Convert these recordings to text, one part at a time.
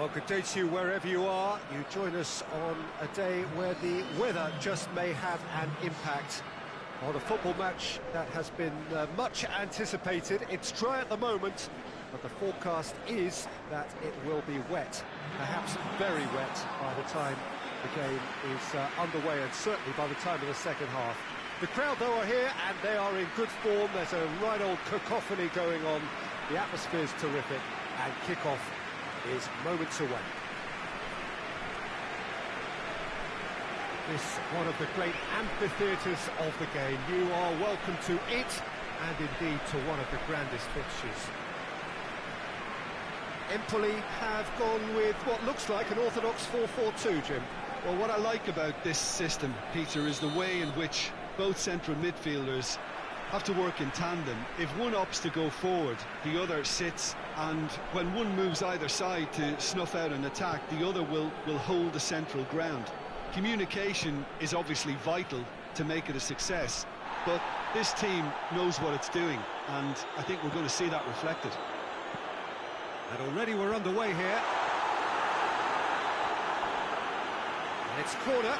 Well, good day to you wherever you are. You join us on a day where the weather just may have an impact on a football match that has been much anticipated. It's dry at the moment, but the forecast is that it will be wet, perhaps very wet by the time the game is underway, and certainly by the time of the second half. The crowd, though, are here, and they are in good form. There's a right old cacophony going on. The atmosphere's terrific, and kick-off is moments away. This one of the great amphitheatres of the game. You are welcome to it, and indeed to one of the grandest fixtures. Empoli have gone with what looks like an orthodox 4-4-2, Jim. Well, what I like about this system, Peter, is the way in which both central midfielders have to work in tandem. If one opts to go forward, the other sits, and when one moves either side to snuff out an attack, the other will hold the central ground. Communication is obviously vital to make it a success, but this team knows what it's doing, and I think we're going to see that reflected. And already we're underway here. And it's corner.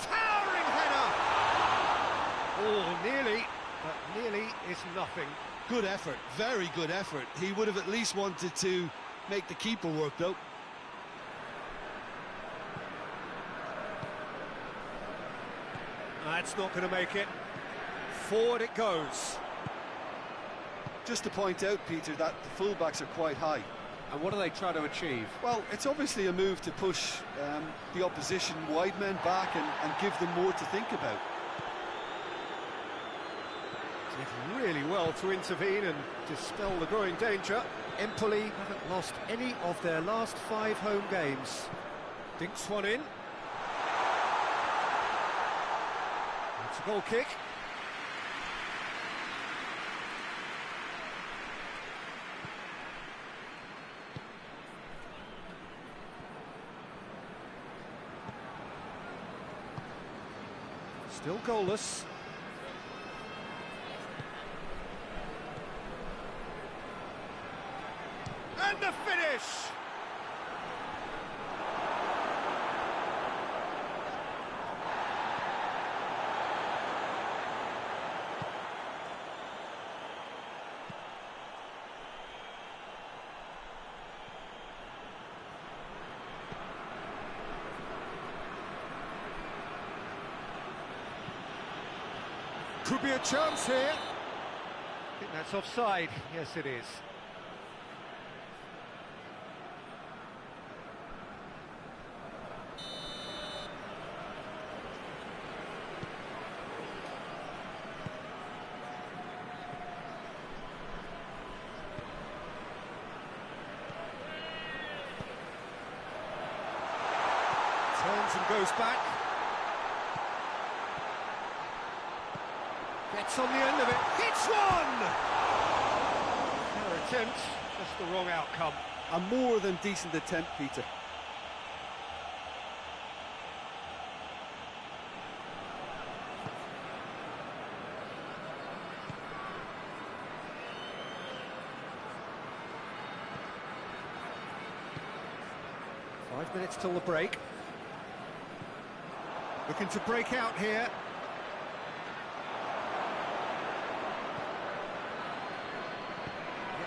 Towering header! Oh, nearly, but nearly is nothing. Good effort, very good effort. He would have at least wanted to make the keeper work, though. That's not going to make it. Forward it goes. Just to point out, Peter, that the fullbacks are quite high. And what are they trying to achieve? Well, it's obviously a move to push the opposition wide men back and give them more to think about. Did really well to intervene and dispel the growing danger. Empoli haven't lost any of their last 5 home games. Dinks one in. It's a goal kick. Still goalless. And the finish! Could be a chance here. I think that's offside. Yes, it is. Turns and goes back. Gets on the end of it, hits one! Fair attempt, just the wrong outcome. A more than decent attempt, Peter. Five minutes till the break. Looking to break out here.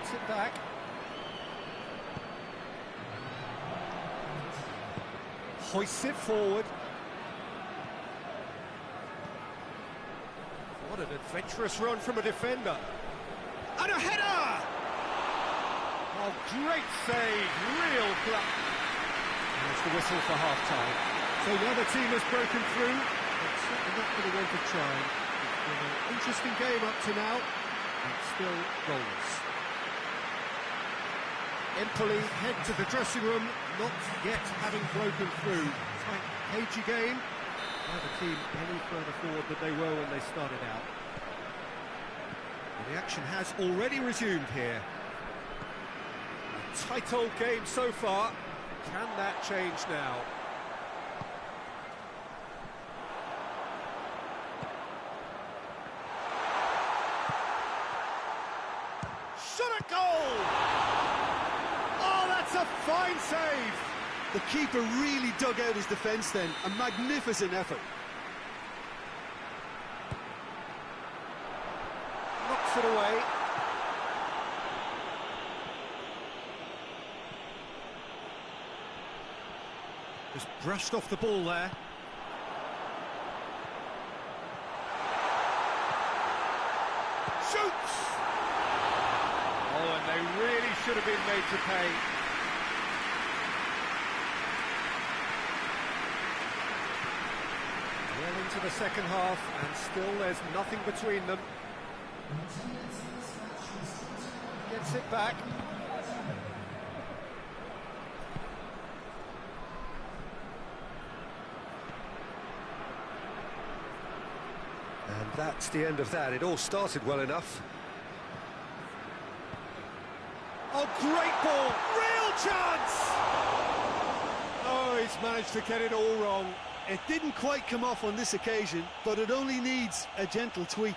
Gets it back. Hoists it forward. What an adventurous run from a defender. And a header! Oh, great save, real pluck. And it's the whistle for half-time. So the other team has broken through. It's certainly not going to want to try. It's been an interesting game up to now, and still goalless. Empoli head to the dressing room, not yet having broken through. Tight, cagey game. Neither team any further forward than they were when they started out. And the action has already resumed here. A tight old game so far. Can that change now? a fine save! The keeper really dug out his defence then. A magnificent effort. Knocks it away. Just brushed off the ball there. Shoots! Oh, and they really should have been made to pay. Well into the second half, and still there's nothing between them. Gets it back. And that's the end of that. It all started well enough. Oh, great ball! Real chance! Oh, he's managed to get it all wrong. It didn't quite come off on this occasion, but it only needs a gentle tweak.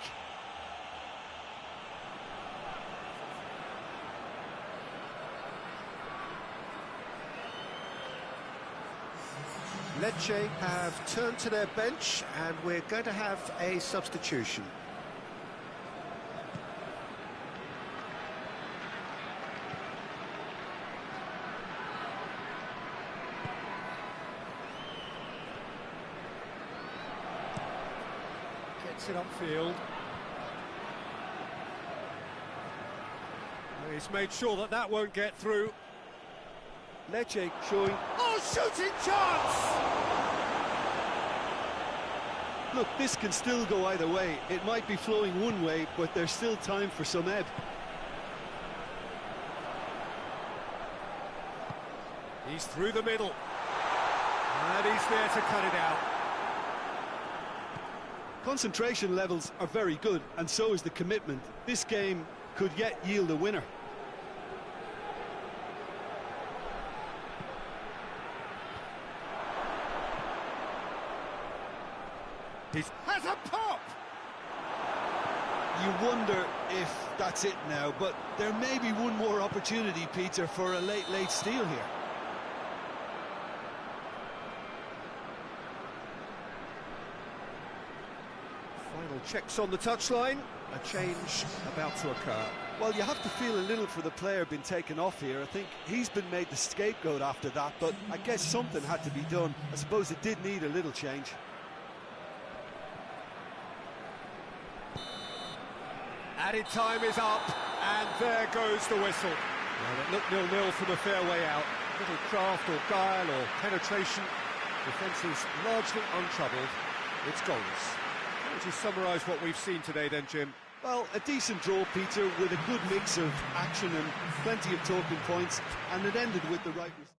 Lecce have turned to their bench, and we're going to have a substitution. Gets it upfield. He's made sure that that won't get through. Lecce showing... Oh, shooting chance! Look, this can still go either way. It might be flowing one way, but there's still time for some ebb. He's through the middle. And he's there to cut it out. Concentration levels are very good, and so is the commitment. This game could yet yield a winner. He has a pop! You wonder if that's it now, but there may be one more opportunity, Peter, for a late steal here. Final checks on the touchline. A change about to occur. Well, you have to feel a little for the player being taken off here. I think he's been made the scapegoat after that, but I guess something had to be done. I suppose it did need a little change. Added time is up, and there goes the whistle. Well, it looked 0-0 from a fair way out. Little craft or guile or penetration. Defence is largely untroubled. It's goals. How would you summarise what we've seen today then, Jim? Well, a decent draw, Peter, with a good mix of action and plenty of talking points, and it ended with the right result.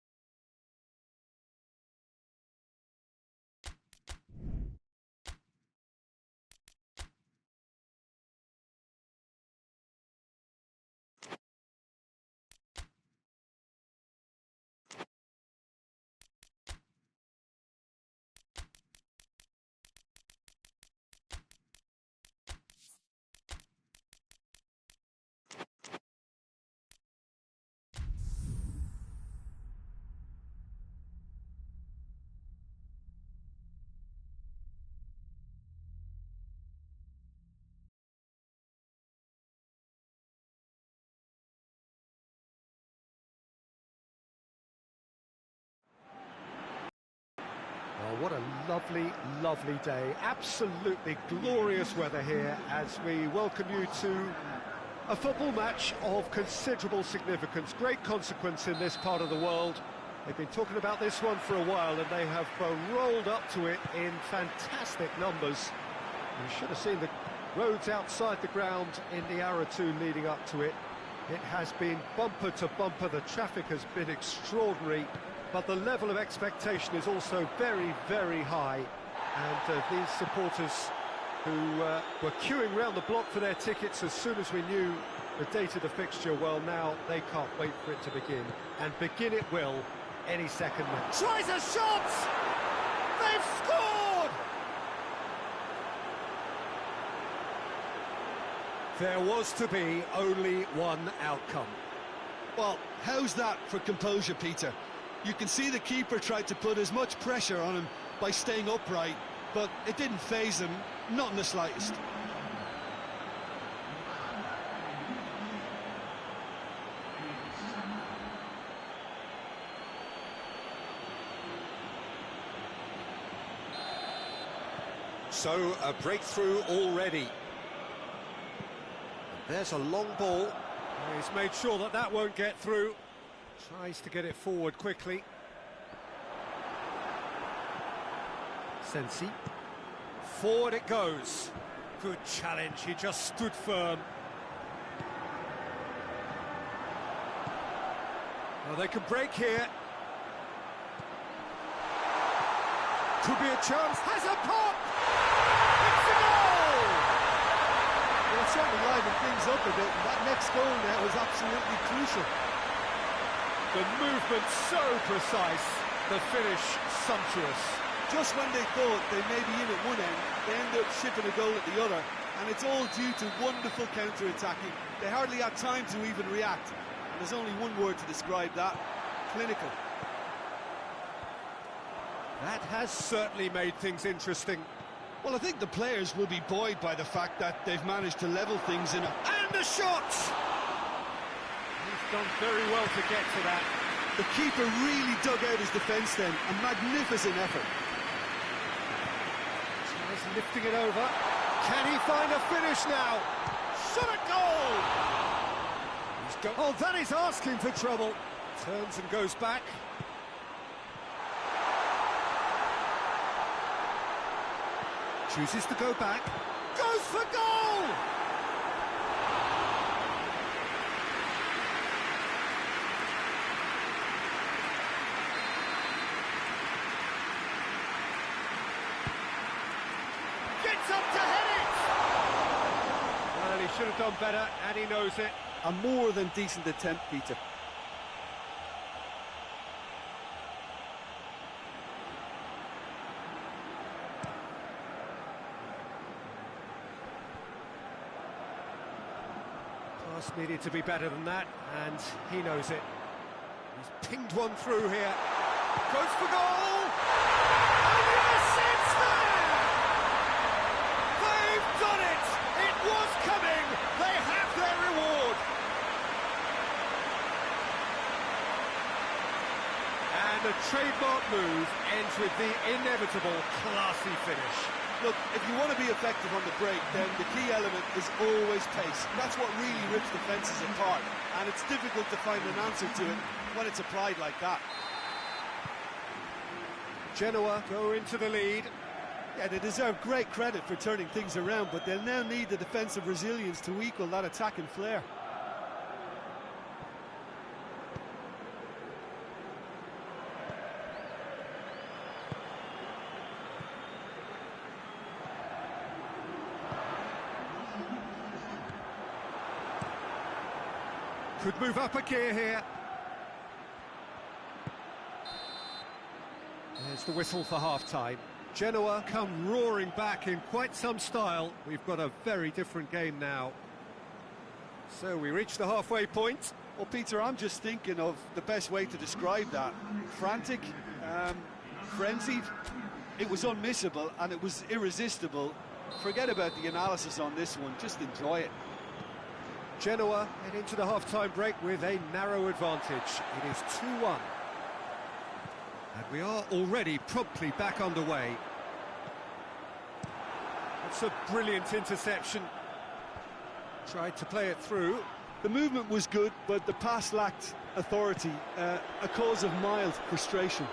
Oh, what a lovely, lovely day. Absolutely glorious weather here as we welcome you to a football match of considerable significance. Great consequence in this part of the world. They've been talking about this one for a while, and they have rolled up to it in fantastic numbers. You should have seen the roads outside the ground in the hour or two leading up to it. It has been bumper to bumper. The traffic has been extraordinary. But the level of expectation is also very, very high. And these supporters who were queuing round the block for their tickets as soon as we knew the date of the fixture, well, now they can't wait for it to begin. And begin it will any second now. Tries a shot! They've scored! There was to be only one outcome. Well, how's that for composure, Peter? You can see the keeper tried to put as much pressure on him by staying upright, but it didn't faze him, not in the slightest. So, a breakthrough already. There's a long ball. He's made sure that that won't get through. Tries to get it forward quickly. Sensi. Forward it goes. Good challenge, he just stood firm. Well, they can break here. Could be a chance, has a pop! It's a goal! Well, it's certainly livened things up a bit, and that next goal now is absolutely crucial. The movement so precise, the finish sumptuous. Just when they thought they may be in at one end, they end up shipping a goal at the other, and it's all due to wonderful counter-attacking. They hardly had time to even react, and there's only one word to describe that: clinical. That has certainly made things interesting. Well, I think the players will be buoyed by the fact that they've managed to level things in a... And the shot! He's done very well to get to that. The keeper really dug out his defence then, a magnificent effort. Tries lifting it over. Can he find a finish now? Shot at goal! Oh, that is asking for trouble. Turns and goes back. Chooses to go back. Goes for goal! Gets up to head it! Well, he should have done better, and he knows it. A more than decent attempt, Peter. Pass needed to be better than that, and he knows it. He's pinged one through here. Goes for goal! And yes, it's there! They've done it! It was coming! They have their reward! And the trademark move ends with the inevitable classy finish. Look, if you want to be effective on the break, then the key element is always pace. That's what really rips defences apart, and it's difficult to find an answer to it when it's applied like that. Genoa go into the lead. Yeah, they deserve great credit for turning things around, but they'll now need the defensive resilience to equal that attacking flair. Could move up a gear here. There's the whistle for half-time. Genoa come roaring back in quite some style. We've got a very different game now. So we reach the halfway point. Well, Peter, I'm just thinking of the best way to describe that. Frantic, frenzied. It was unmissable and it was irresistible. Forget about the analysis on this one, just enjoy it. Genoa head into the half-time break with a narrow advantage. It is 2-1. And we are already promptly back underway. That's a brilliant interception. Tried to play it through. The movement was good, but the pass lacked authority, a cause of mild frustration.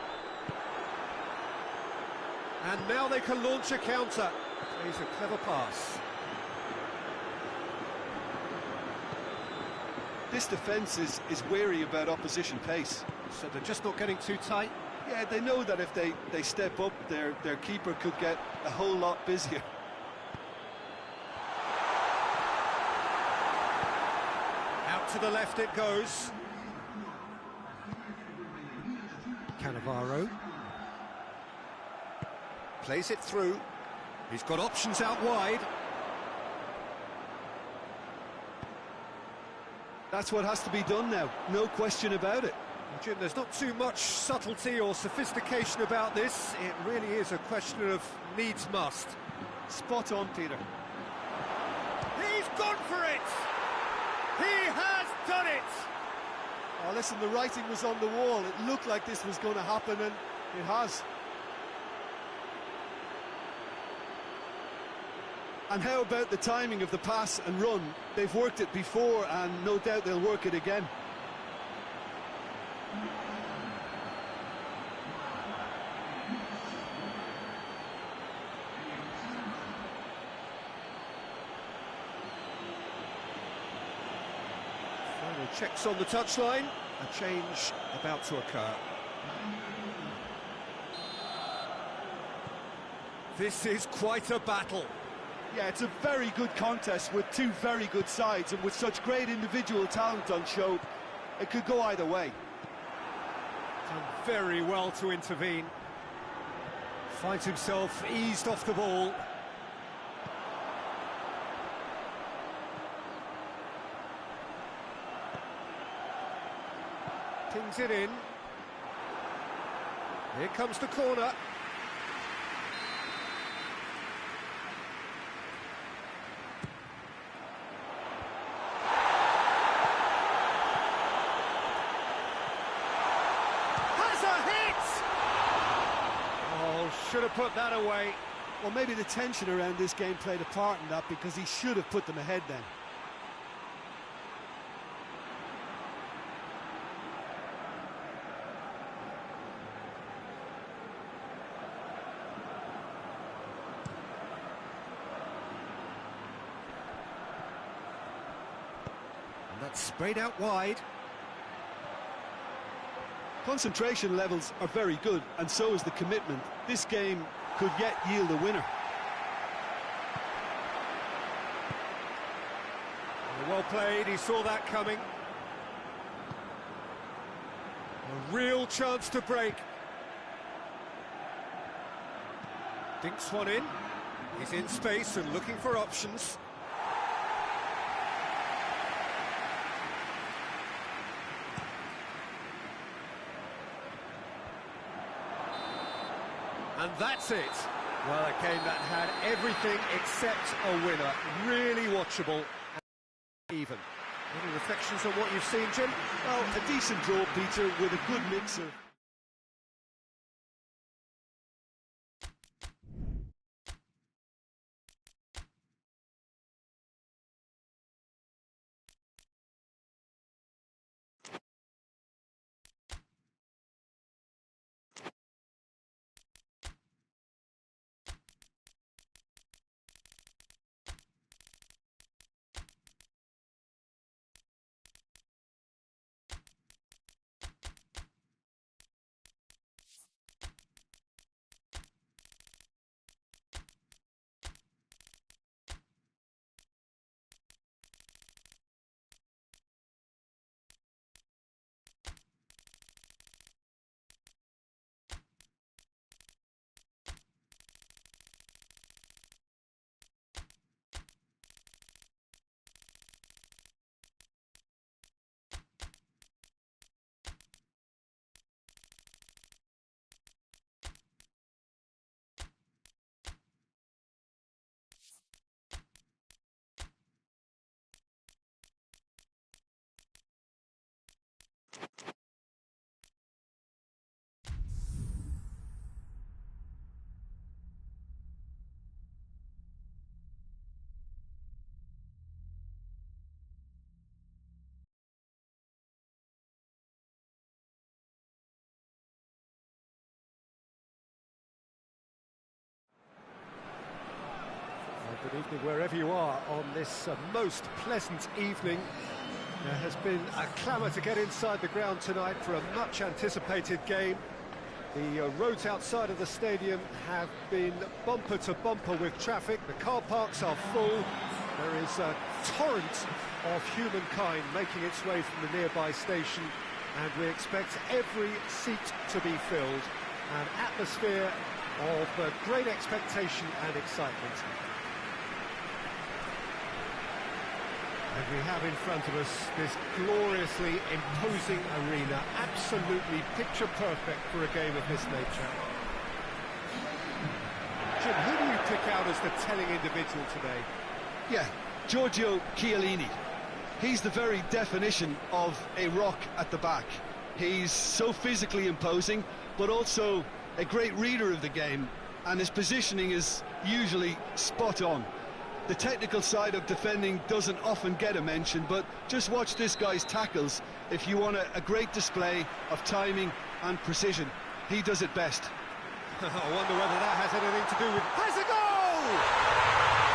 And now they can launch a counter. Plays a clever pass. This defence is wary about opposition pace. So they're just not getting too tight? Yeah, they know that if they step up, their keeper could get a whole lot busier. Out to the left it goes. Cannavaro. Plays it through. He's got options out wide. That's what has to be done now, no question about it. Well, Jim, there's not too much subtlety or sophistication about this. It really is a question of needs must. Spot on, Peter. He's gone for it! He has done it! Oh, listen, the writing was on the wall. It looked like this was going to happen, and it has. And how about the timing of the pass and run? They've worked it before, and no doubt they'll work it again. Final checks on the touchline. A change about to occur. This is quite a battle. Yeah, it's a very good contest with two very good sides, and with such great individual talent on show, it could go either way. Done very well to intervene. Finds himself eased off the ball. Pings it in. Here comes the corner. Should have put that away. Well, maybe the tension around this game played a part in that, because he should have put them ahead then. And that's sprayed out wide. Concentration levels are very good, and so is the commitment. This game could yet yield a winner. Well played, he saw that coming. A real chance to break. Dinks one in. He's in space and looking for options. And that's it. Well, a game that had everything except a winner. Really watchable and even. Any reflections on what you've seen, Jim? Well, a decent draw, Peter, with a good mix of... Good evening wherever you are on this most pleasant evening. There has been a clamour to get inside the ground tonight for a much anticipated game. The roads outside of the stadium have been bumper to bumper with traffic. The car parks are full. There is a torrent of humankind making its way from the nearby station, and we expect every seat to be filled. An atmosphere of great expectation and excitement. And we have in front of us this gloriously imposing arena, absolutely picture perfect for a game of this nature. Jim, who do you pick out as the telling individual today? Yeah, Giorgio Chiellini. He's the very definition of a rock at the back. He's so physically imposing, but also a great reader of the game, and his positioning is usually spot on. The technical side of defending doesn't often get a mention, but just watch this guy's tackles if you want a great display of timing and precision. He does it best. I wonder whether that has anything to do with... Has a goal!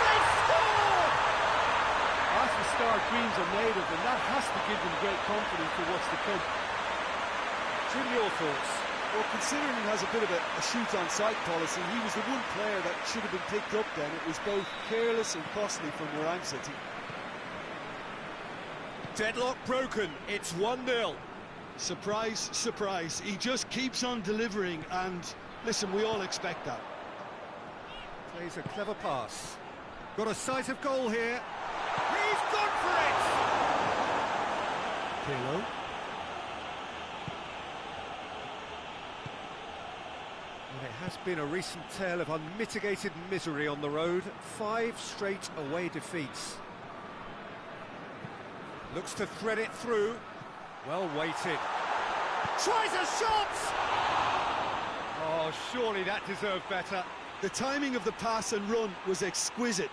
They scored! That's the start dreams are made of, and that has to give them great confidence for what's to come. Jim, your thoughts? Well, considering he has a bit of a shoot-on-sight policy, he was the one player that should have been picked up then. It was both careless and costly from where I'm sitting. Deadlock broken, it's 1-0. Surprise, surprise, he just keeps on delivering, and listen, we all expect that. Plays a clever pass. Got a sight of goal here. He's gone for it! Pirlo. Well, it has been a recent tale of unmitigated misery on the road. 5 straight away defeats. Looks to thread it through. Well weighted. Tries a shot! Oh, surely that deserved better. The timing of the pass and run was exquisite.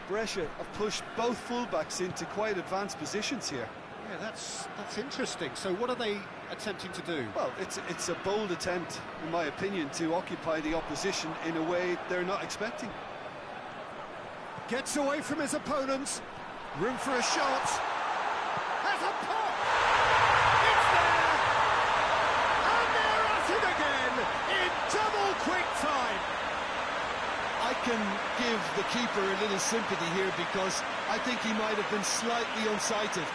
Brescia have pushed both fullbacks into quite advanced positions here. Yeah, that's interesting. So what are they attempting to do? Well, it's a bold attempt, in my opinion, to occupy the opposition in a way they're not expecting. Gets away from his opponents. Room for a shot. Has a pop! It's there! And they're at it again in double quick time. I can give the keeper a little sympathy here because I think he might have been slightly unsighted.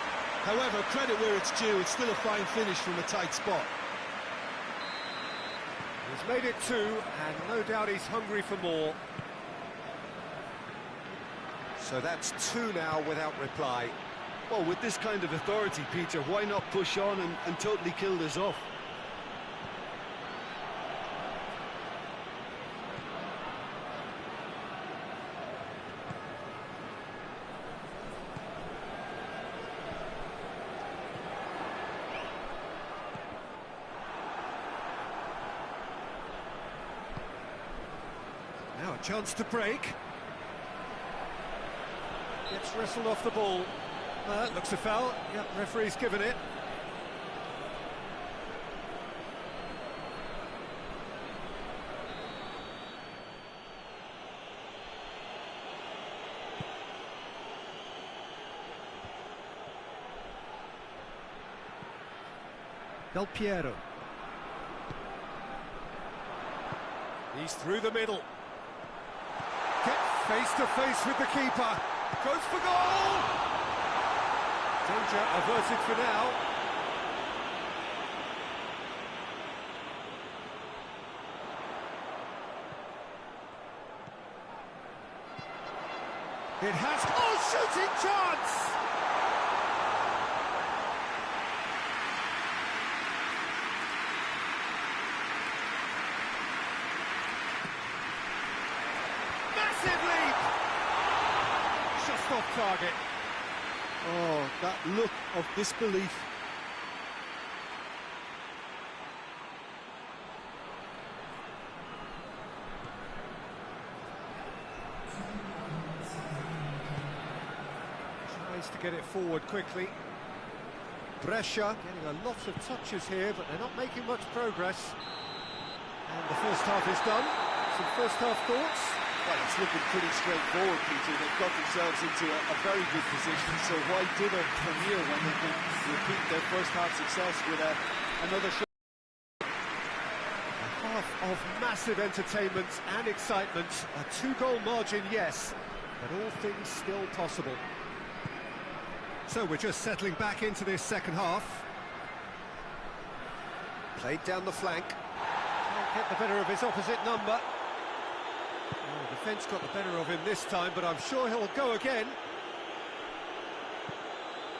However, credit where it's due, it's still a fine finish from a tight spot. He's made it 2, and no doubt he's hungry for more. So that's 2 now without reply. Well, with this kind of authority, Peter, why not push on and totally kill this off? Now a chance to break. Gets wrestled off the ball. Looks a foul. Yep, referee's given it. Del Piero. He's through the middle. Get face to face with the keeper. Goes for goal! Danger averted for now. It has... Oh, shooting chance! Massive leap! Just off target. Oh, that look of disbelief. Tries to get it forward quickly. Brescia getting a lot of touches here, but they're not making much progress. And the first half is done. Some first half thoughts? Well, it's looking pretty straightforward, Peter. They've got themselves into a very good position, so why dither from here when they can repeat their first half success with another shot? A half of massive entertainment and excitement. A 2-goal margin, yes, but all things still possible. So we're just settling back into this second half. Played down the flank. Can't get the better of his opposite number. Oh, the defence got the better of him this time, but I'm sure he'll go again.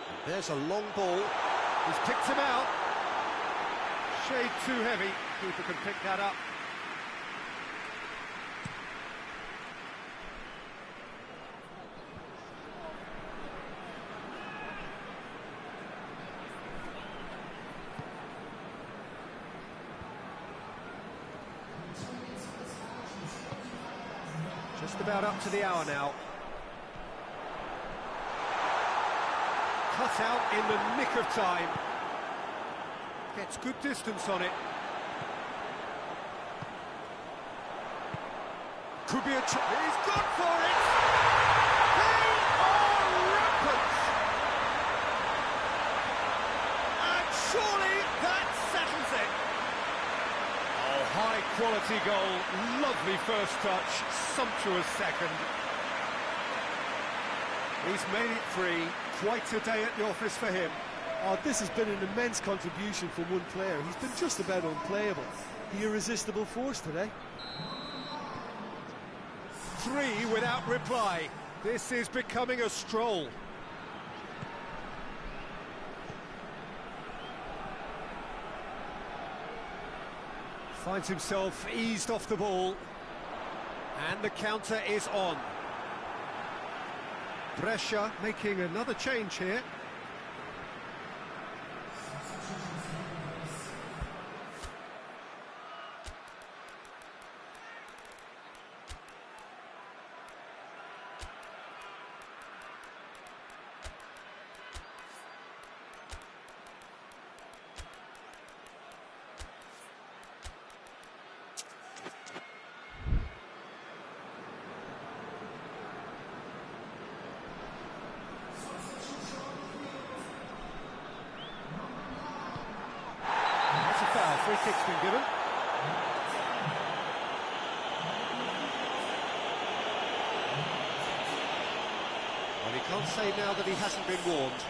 And there's a long ball. He's picked him out. Shade too heavy. Keeper can pick that up. Just about up to the hour now. Cut out in the nick of time. Gets good distance on it. Could be a... He's gone for it! They are rampant! And surely that settles it. Oh, high-quality goal. Lovely first touch. Sumptuous second. He's made it 3. Quite a day at the office for him. Oh, this has been an immense contribution from one player. He's been just about unplayable. The irresistible force today. 3 without reply. This is becoming a stroll. Finds himself eased off the ball. And the counter is on. Brescia making another change here. Free kick's been given. Well, he can't say now that he hasn't been warned.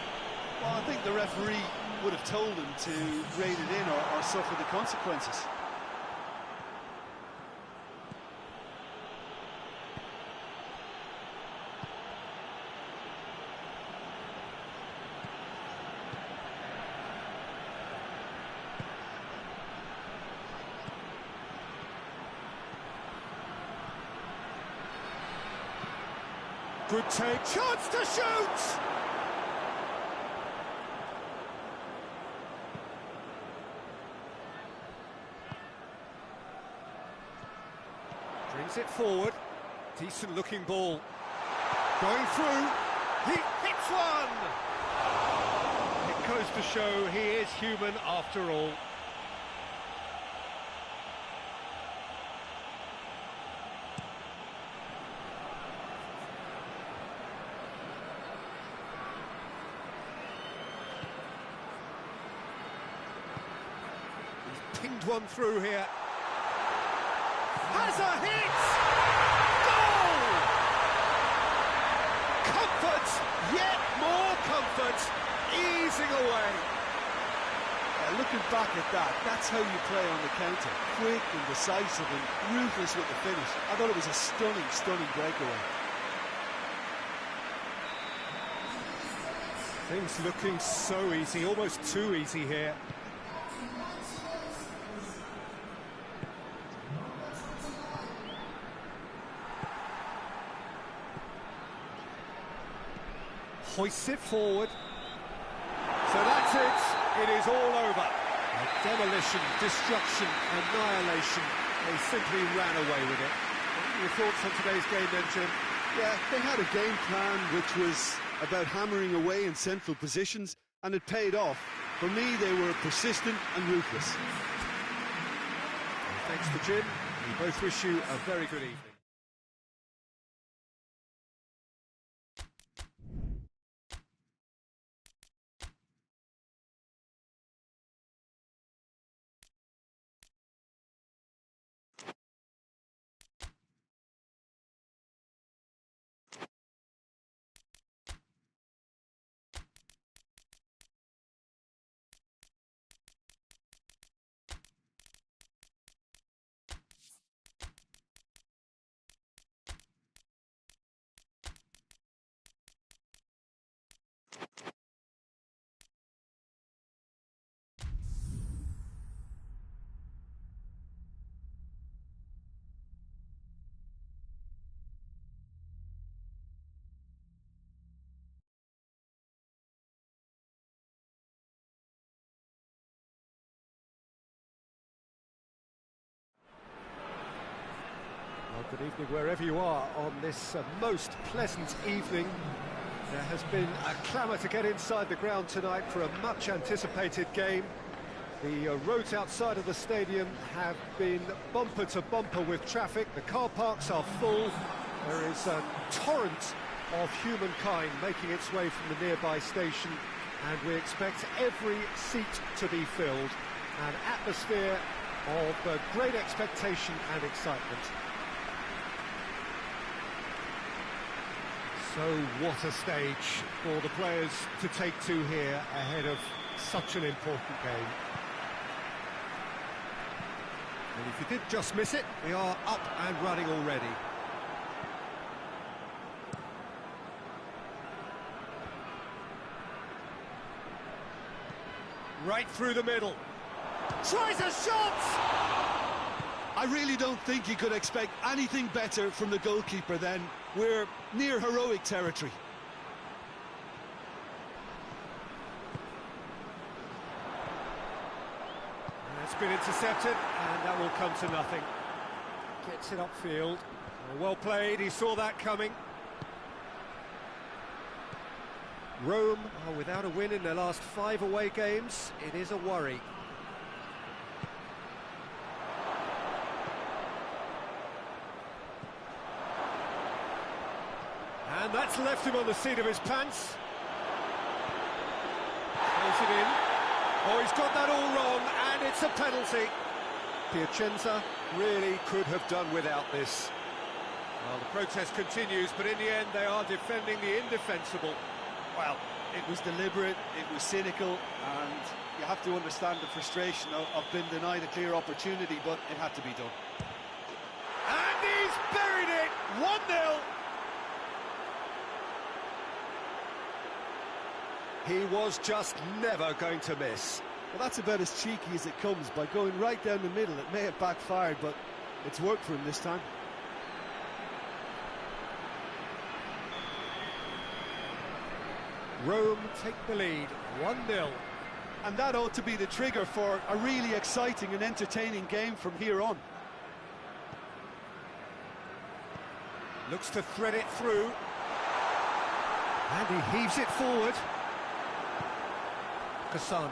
Well, I think the referee would have told him to rein it in or suffer the consequences. Good take, chance to shoot! Brings it forward. Decent looking ball. Going through. He hits one! It goes to show he is human after all. Pinged one through here. Has a hit! Goal! Comfort, yet more comfort, easing away. Looking back at that, that's how you play on the counter. Quick and decisive and ruthless with the finish. I thought it was a stunning, stunning breakaway. Things looking so easy, almost too easy here. Hoists it forward. So that's it. It is all over. Demolition, destruction, annihilation. They simply ran away with it. What are your thoughts on today's game then, Jim? Yeah, they had a game plan which was about hammering away in central positions, and it paid off. For me, they were persistent and ruthless. Well, thanks to Jim. We both wish you a very good evening. Good evening wherever you are on this most pleasant evening. There has been a clamour to get inside the ground tonight for a much anticipated game. The roads outside of the stadium have been bumper to bumper with traffic. The car parks are full. There is a torrent of humankind making its way from the nearby station, and we expect every seat to be filled. An atmosphere of great expectation and excitement. So what a stage for the players to take to here ahead of such an important game. And if you did just miss it, we are up and running already. Right through the middle. Tries a shot! I really don't think you could expect anything better from the goalkeeper then. We're near heroic territory. It's been intercepted, and that will come to nothing. Gets it upfield. Well played, he saw that coming. Rome are without a win in their last 5 away games. It is a worry. And that's left him on the seat of his pants. Plays it in. Oh, he's got that all wrong, and it's a penalty. PIACENZA really could have done without this. Well, the protest continues, but in the end they are defending the indefensible. Well, it was deliberate, it was cynical, and you have to understand the frustration of being denied a clear opportunity, but it had to be done. And he's buried it! 1-0! He was just never going to miss. Well, that's about as cheeky as it comes. By going right down the middle, it may have backfired, but it's worked for him this time. Rome take the lead, 1-0. And that ought to be the trigger for a really exciting and entertaining game from here on. Looks to thread it through. And he heaves it forward. Cassano.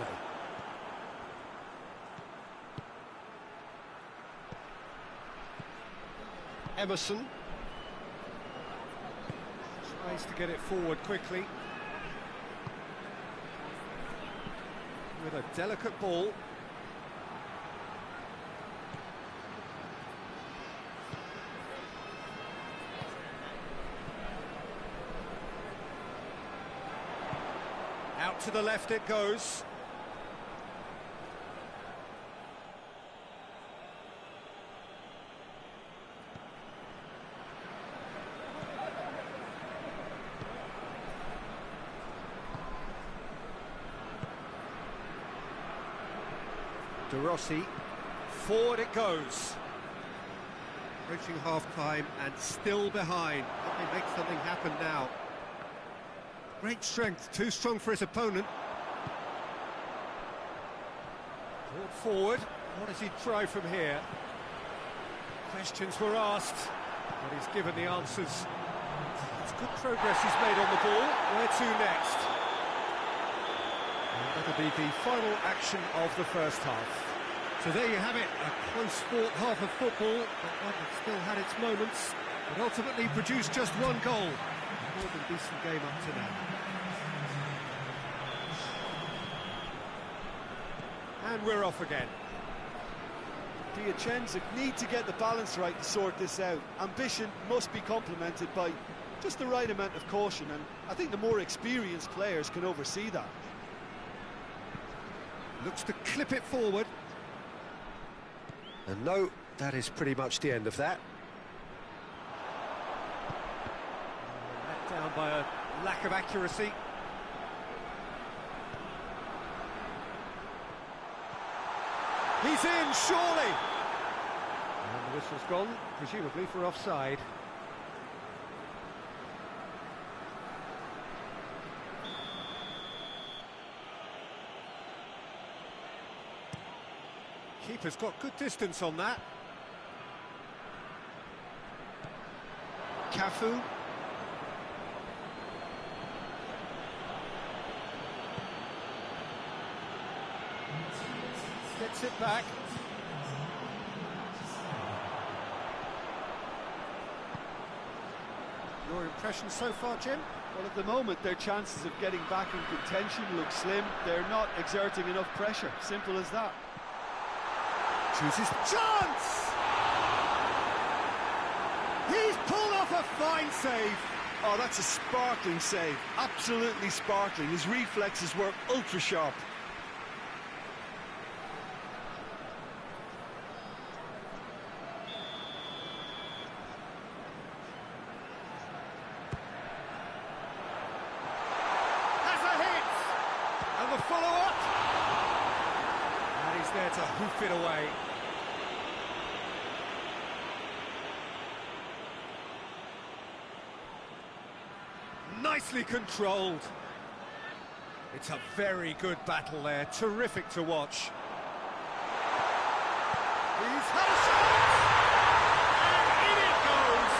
Emerson. Tries to get it forward quickly. With a delicate ball. Out to the left it goes. De Rossi, forward it goes. Approaching half-time and still behind. Can they make something happen now? Great strength, too strong for his opponent. Brought forward, what does he try from here? Questions were asked, but he's given the answers. It's good progress he's made on the ball. Where to next? And that'll be the final action of the first half. So there you have it, a close-fought half of football, but one that still had its moments, but ultimately produced just one goal. More than decent game up to now. And we're off again. PIACENZA need to get the balance right to sort this out. Ambition must be complemented by just the right amount of caution, and I think the more experienced players can oversee that. Looks to clip it forward. And no, that is pretty much the end of that. Let down by a lack of accuracy. He's in, surely! And the whistle's gone, presumably for offside. Keeper's got good distance on that. Cafu. Gets it back. Your impression so far, Jim? Well, at the moment, their chances of getting back in contention look slim. They're not exerting enough pressure. Simple as that. Chooses chance! He's pulled off a fine save. Oh, that's a sparkling save. Absolutely sparkling. His reflexes were ultra sharp. Follow-up, and he's there to hoof it away. Nicely controlled. It's a very good battle there, terrific to watch. He's had a shot, and in it goes.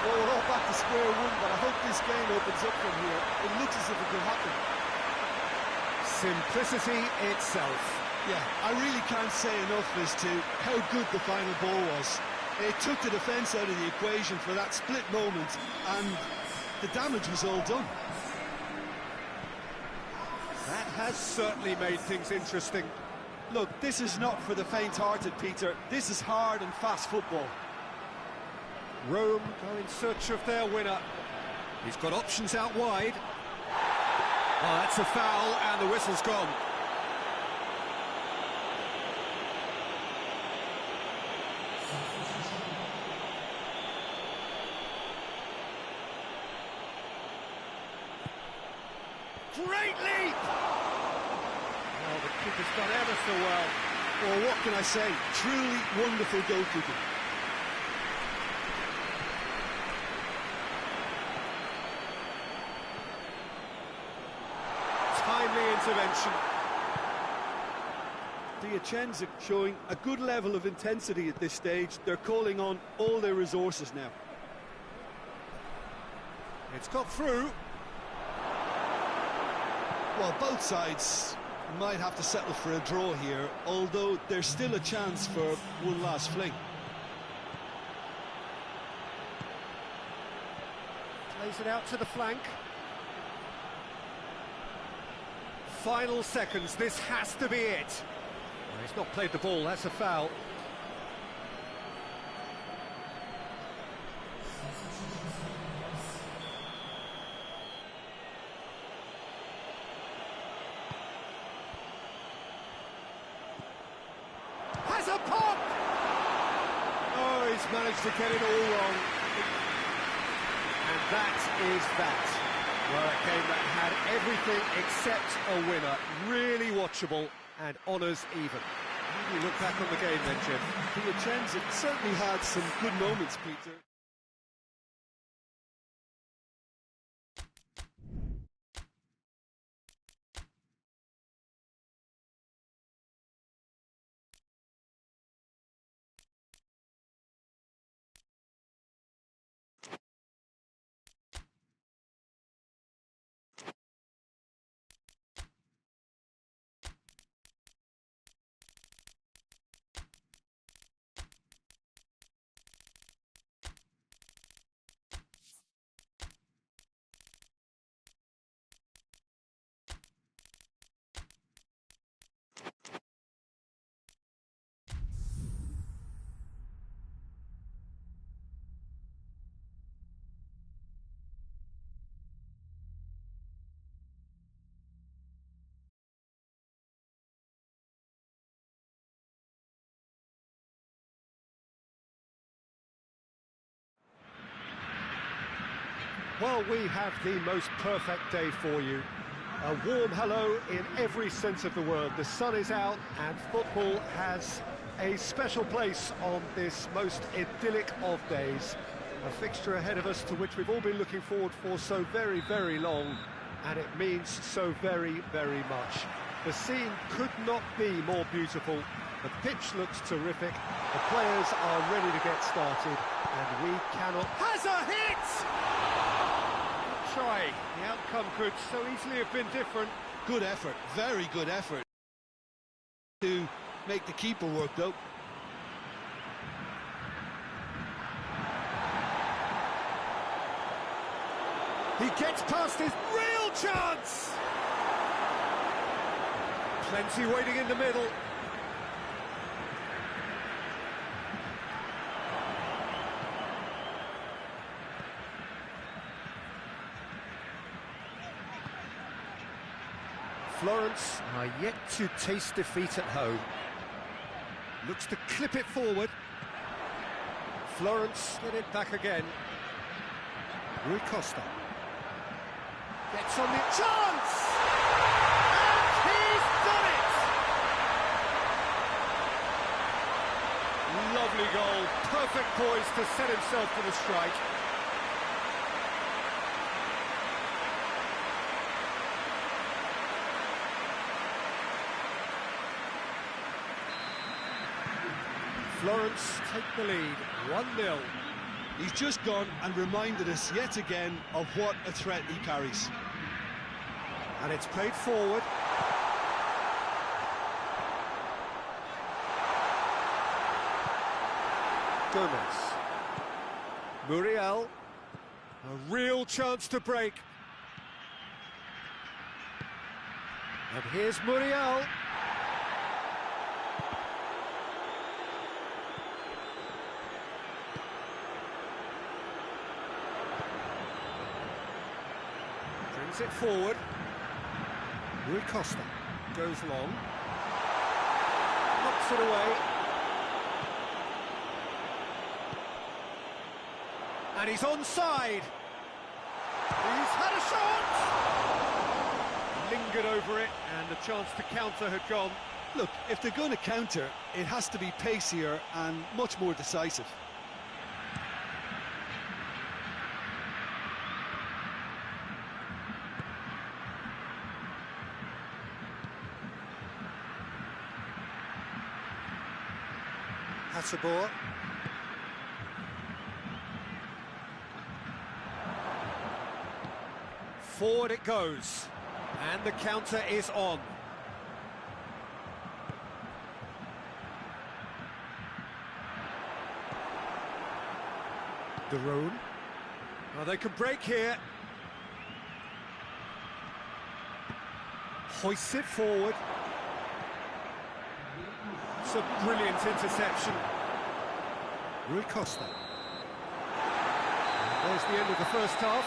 Well, we're all back to square one, but I hope this game opens up from here. It looks as if it could happen. Simplicity itself. Yeah, I really can't say enough as to how good the final ball was. It took the defence out of the equation for that split moment, and the damage was all done. That has certainly made things interesting. Look, this is not for the faint-hearted, Peter. This is hard and fast football. Rome go in search of their winner. He's got options out wide. Oh, that's a foul, and the whistle's gone. Great leap! Oh, the keeper's done ever so well. Well, what can I say? Truly wonderful goalkeeping. Timely intervention. PIACENZA showing a good level of intensity at this stage. They're calling on all their resources now. It's got through. Well, both sides might have to settle for a draw here, although there's still a chance for one last fling. Plays it out to the flank. Final seconds, this has to be it. Well, he's not played the ball, that's a foul. Has a pop! Oh, he's managed to get it all wrong. And that is that. Well, a game that had everything except a winner. Really watchable and honours even. How do you look back on the game then, Jim? PIACENZA certainly had some good moments, Peter. Well, we have the most perfect day for you. A warm hello in every sense of the word. The sun is out and football has a special place on this most idyllic of days. A fixture ahead of us to which we've all been looking forward for so very, very long, and it means so very, very much. The scene could not be more beautiful. The pitch looks terrific. The players are ready to get started, and we cannot... Has a hit! Good try. The outcome could so easily have been different. Good effort, very good effort to make the keeper work, though. He gets past his real chance! Plenty waiting in the middle. Florence are yet to taste defeat at home. Looks to clip it forward. Florence get it back again. Rui Costa gets on the chance! And he's done it! Lovely goal, perfect poise to set himself for the strike. Florence take the lead, 1-0. He's just gone and reminded us yet again of what a threat he carries. And it's played forward. Gomez. Muriel. A real chance to break. And here's Muriel. Brings it forward. Rui Costa goes long. Knocks it away. And he's onside. He's had a shot! Lingered over it, and the chance to counter had gone. Look, if they're going to counter, it has to be pacier and much more decisive. Hasabor. Forward it goes, and the counter is on. Darone. Oh, they can break here. Hoists it forward. It's a brilliant interception. Rui Costa. And there's the end of the first half.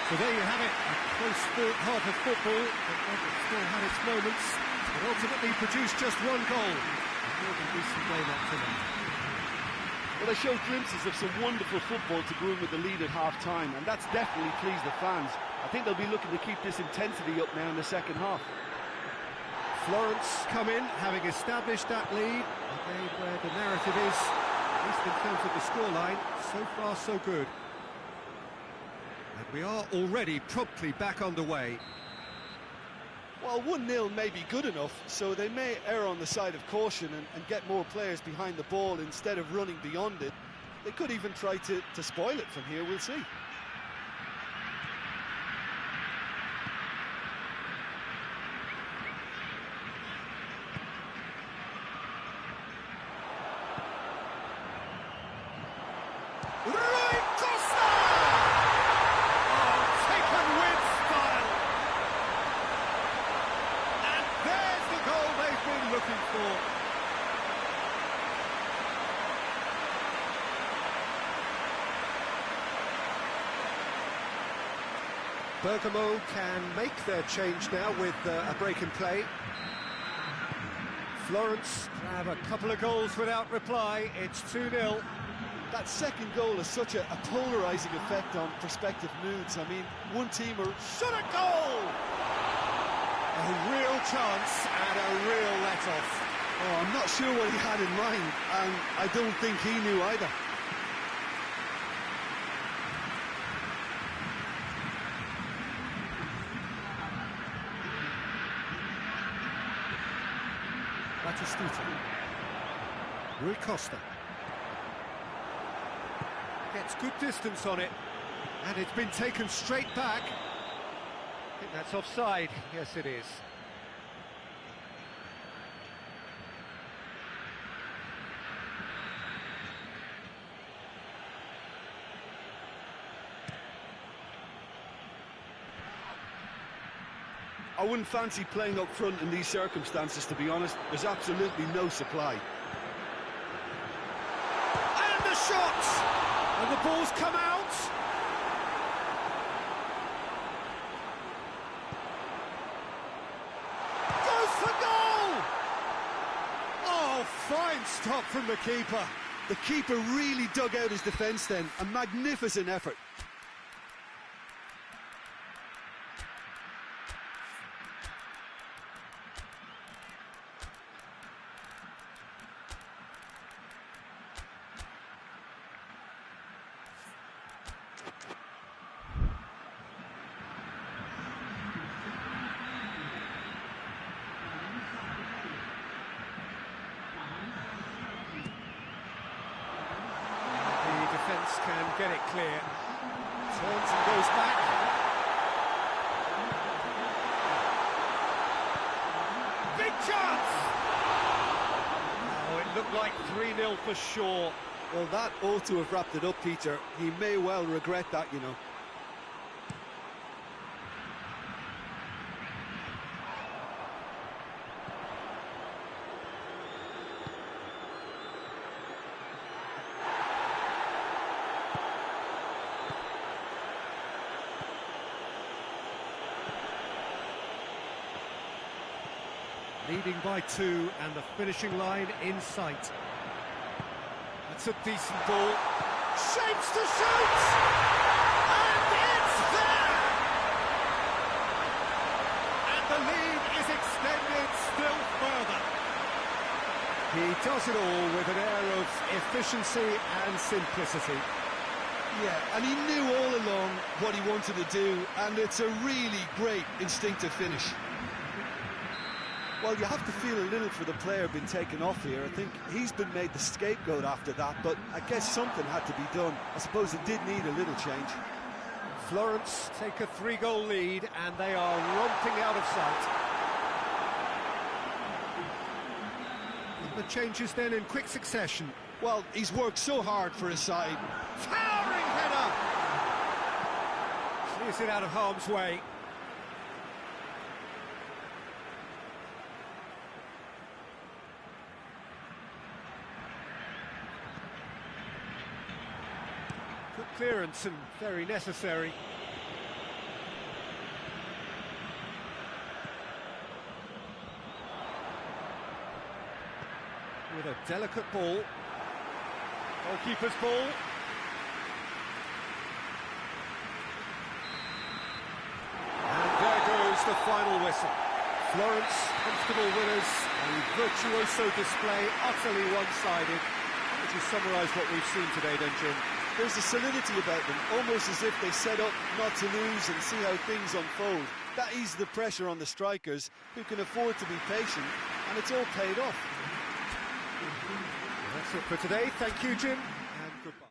So there you have it, a close fought half of football, but it still had its moments, but ultimately produced just one goal. More than decent game up to now. Well, they showed glimpses of some wonderful football to go in with the lead at half-time, and that's definitely pleased the fans. I think they'll be looking to keep this intensity up now in the second half. Florence come in, having established that lead, a game where the narrative is, at least in terms of the scoreline, so far so good. And we are already promptly back underway. Well, 1-0 may be good enough, so they may err on the side of caution and get more players behind the ball instead of running beyond it. They could even try to spoil it from here, we'll see. Bergamo can make their change now with a break in play. Florence have a couple of goals without reply. It's 2-0. That second goal has such a polarising effect on prospective moods. I mean, one team are... Shot a goal! A real chance and a real let-off. Oh, I'm not sure what he had in mind, and I don't think he knew either. Batistuta. Rui Costa. Gets good distance on it. And it's been taken straight back. I think that's offside. Yes, it is. I wouldn't fancy playing up front in these circumstances, to be honest. There's absolutely no supply. And the shot! And the ball's come out. Goes for goal! Oh, fine stop from the keeper. The keeper really dug out his defence then. A magnificent effort. Can get it clear. Turns and goes back. Big chance! Oh, it looked like 3-0 for sure. Well, that ought to have wrapped it up, Peter. He may well regret that, you know. Leading by 2 and the finishing line in sight. That's a decent ball. Shapes to shoot! And it's there! And the lead is extended still further. He does it all with an air of efficiency and simplicity. Yeah, and he knew all along what he wanted to do, and it's a really great instinctive finish. Well, you have to feel a little for the player being taken off here. I think he's been made the scapegoat after that, but I guess something had to be done. I suppose it did need a little change. Florence take a 3-goal lead, and they are romping out of sight. The changes then in quick succession. Well, he's worked so hard for his side. Towering header! Clears it out of harm's way. Good clearance and very necessary. With a delicate ball. Goalkeeper's ball. And there goes the final whistle. Florence, comfortable winners, and virtuoso display, utterly one-sided. Would you summarise what we've seen today then, Jim? There's a solidity about them, almost as if they set up not to lose and see how things unfold. That eases the pressure on the strikers, who can afford to be patient, and it's all paid off. That's it for today. Thank you, Jim, and goodbye.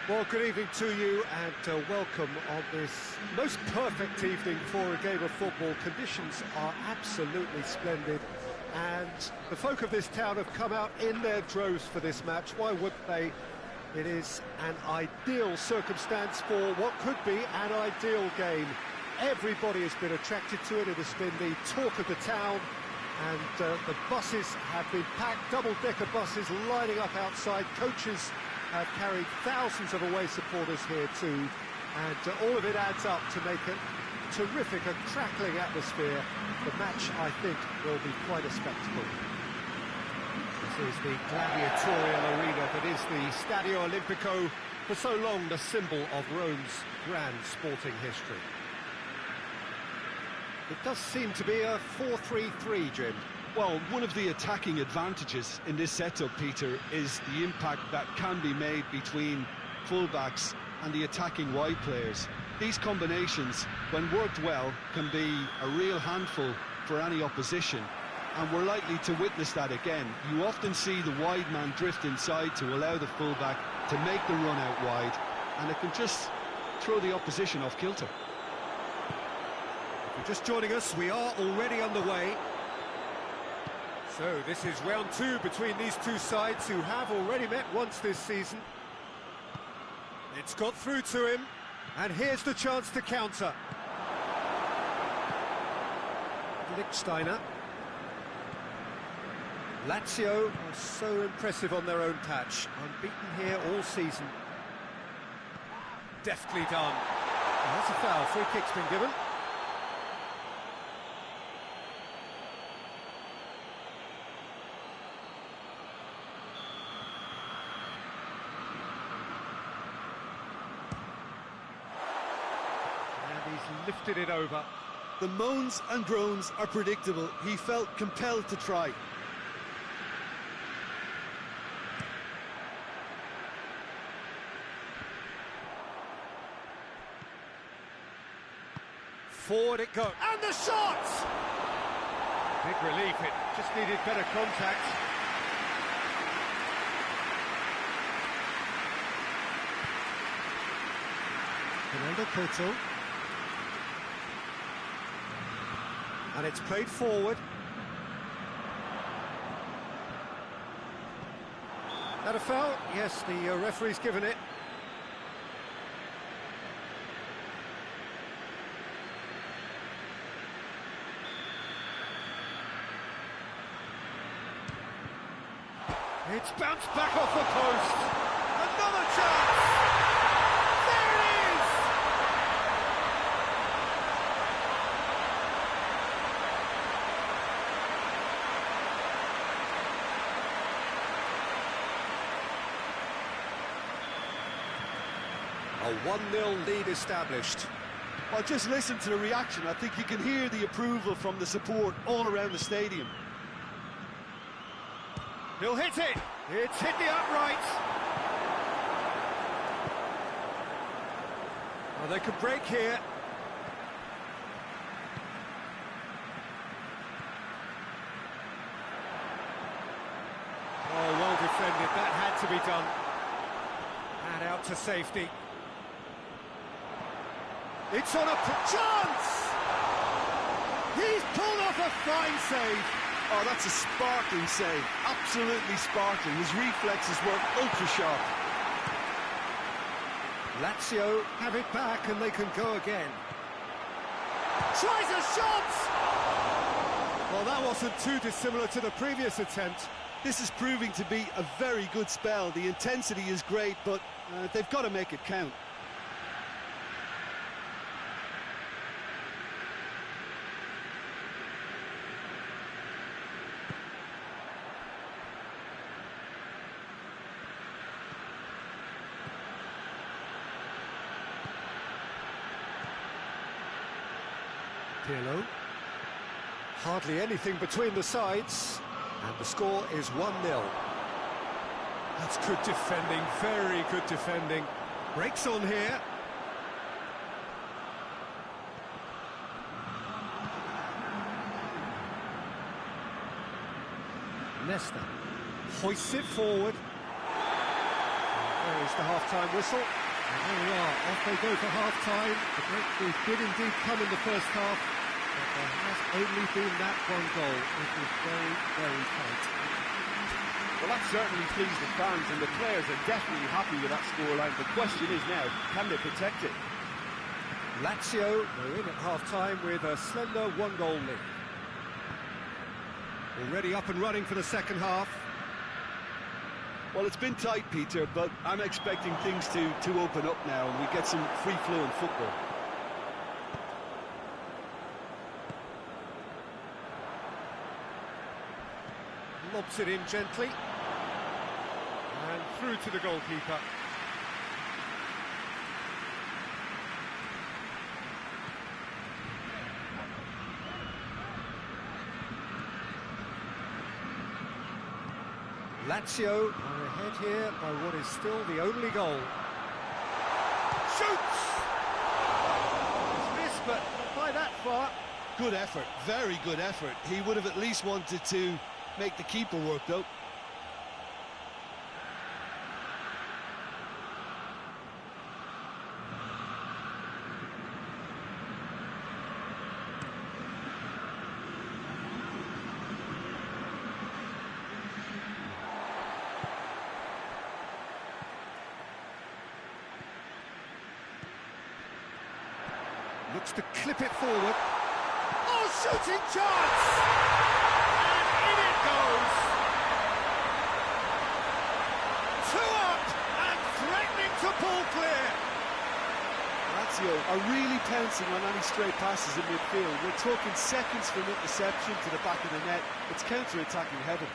Well, good evening to you and welcome on this most perfect evening for a game of football. Conditions are absolutely splendid. and the folk of this town have come out in their droves for this match. Why wouldn't they? It is an ideal circumstance for what could be an ideal game. Everybody has been attracted to it. It has been the talk of the town, and the buses have been packed, double-decker buses lining up outside. Coaches have carried thousands of away supporters here too, and all of it adds up to make it terrific, a crackling atmosphere. The match, I think, will be quite a spectacle. This is the gladiatorial arena that is the Stadio Olimpico, for so long the symbol of Rome's grand sporting history. It does seem to be a 4-3-3, Jim. Well, one of the attacking advantages in this setup, Peter, is the impact that can be made between fullbacks and the attacking wide players. These combinations, when worked well, can be a real handful for any opposition, and we're likely to witness that again. You often see the wide man drift inside to allow the fullback to make the run out wide, and it can just throw the opposition off kilter. If you're just joining us, we are already underway. So this is round two between these two sides who have already met once this season. It's got through to him, and here's the chance to counter. Lichtsteiner. Lazio are so impressive on their own patch, unbeaten here all season. Deftly done. Oh, that's a foul, free kick's been given. Lifted it over. The moans and groans are predictable. He felt compelled to try. Forward it goes. And the shot! Big relief, it just needed better contact. Fernando Couto. And it's played forward. That a foul? Yes, the referee's given it. It's bounced back off the post. Another chance! There it is! A 1-0 lead established. Well, just listen to the reaction. I think you can hear the approval from the support all around the stadium. He'll hit it! It's hit the upright! Well, they could break here. Oh, well defended. That had to be done. And out to safety. It's on a chance! He's pulled off a fine save. Oh, that's a sparkling save. Absolutely sparkling. His reflexes were ultra-sharp. Lazio have it back and they can go again. Tries a shot! Well, that wasn't too dissimilar to the previous attempt. This is proving to be a very good spell. The intensity is great, but they've got to make it count. Pirlo. Hardly anything between the sides, and the score is 1-0. That's good defending, very good defending. Breaks on here. Nesta hoists it forward. There is the half-time whistle. And there we are, off they go for half-time. The break did indeed come in the first half, but there has only been that one goal. It was very, very tight. Well, that certainly pleased the fans, and the players are definitely happy with that scoreline. The question is now, can they protect it? Lazio are in at half-time with a slender one-goal lead. Already up and running for the second half. Well, it's been tight, Peter, but I'm expecting things to open up now and we get some free-flowing football. Lobs it in gently. And through to the goalkeeper. Lazio are ahead here by what is still the only goal. Shoots! It's missed, but not by that far. Good effort, very good effort. He would have at least wanted to make the keeper work, though. Looks to clip it forward. Oh, shooting chance! And in it goes! 2 up and threatening to pull clear. Lazio are really pouncing on any stray passes in midfield. We're talking seconds from interception to the back of the net. It's counter-attacking heaven.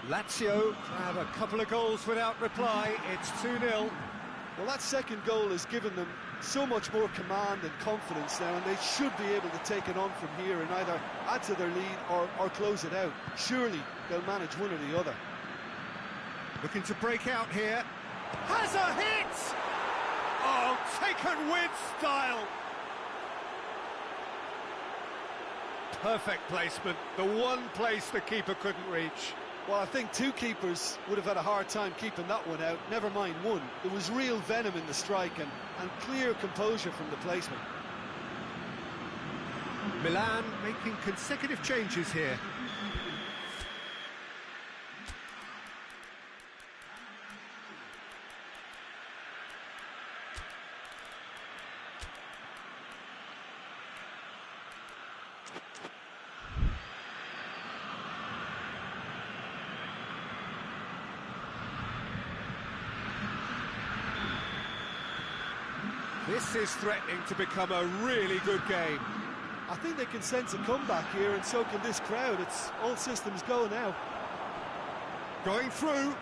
Lazio have a couple of goals without reply. It's 2-0. Well, that second goal has given them so much more command and confidence now, and they should be able to take it on from here and either add to their lead or close it out. Surely they'll manage one or the other. Looking to break out here. Has a hit! Oh, taken with style. Perfect placement. The one place the keeper couldn't reach. Well, I think 2 keepers would have had a hard time keeping that one out, never mind 1. There was real venom in the strike and clear composure from the placement. Milan making consecutive changes here. This is threatening to become a really good game. I think they can sense a comeback here, and so can this crowd. It's all systems go now. Going through. And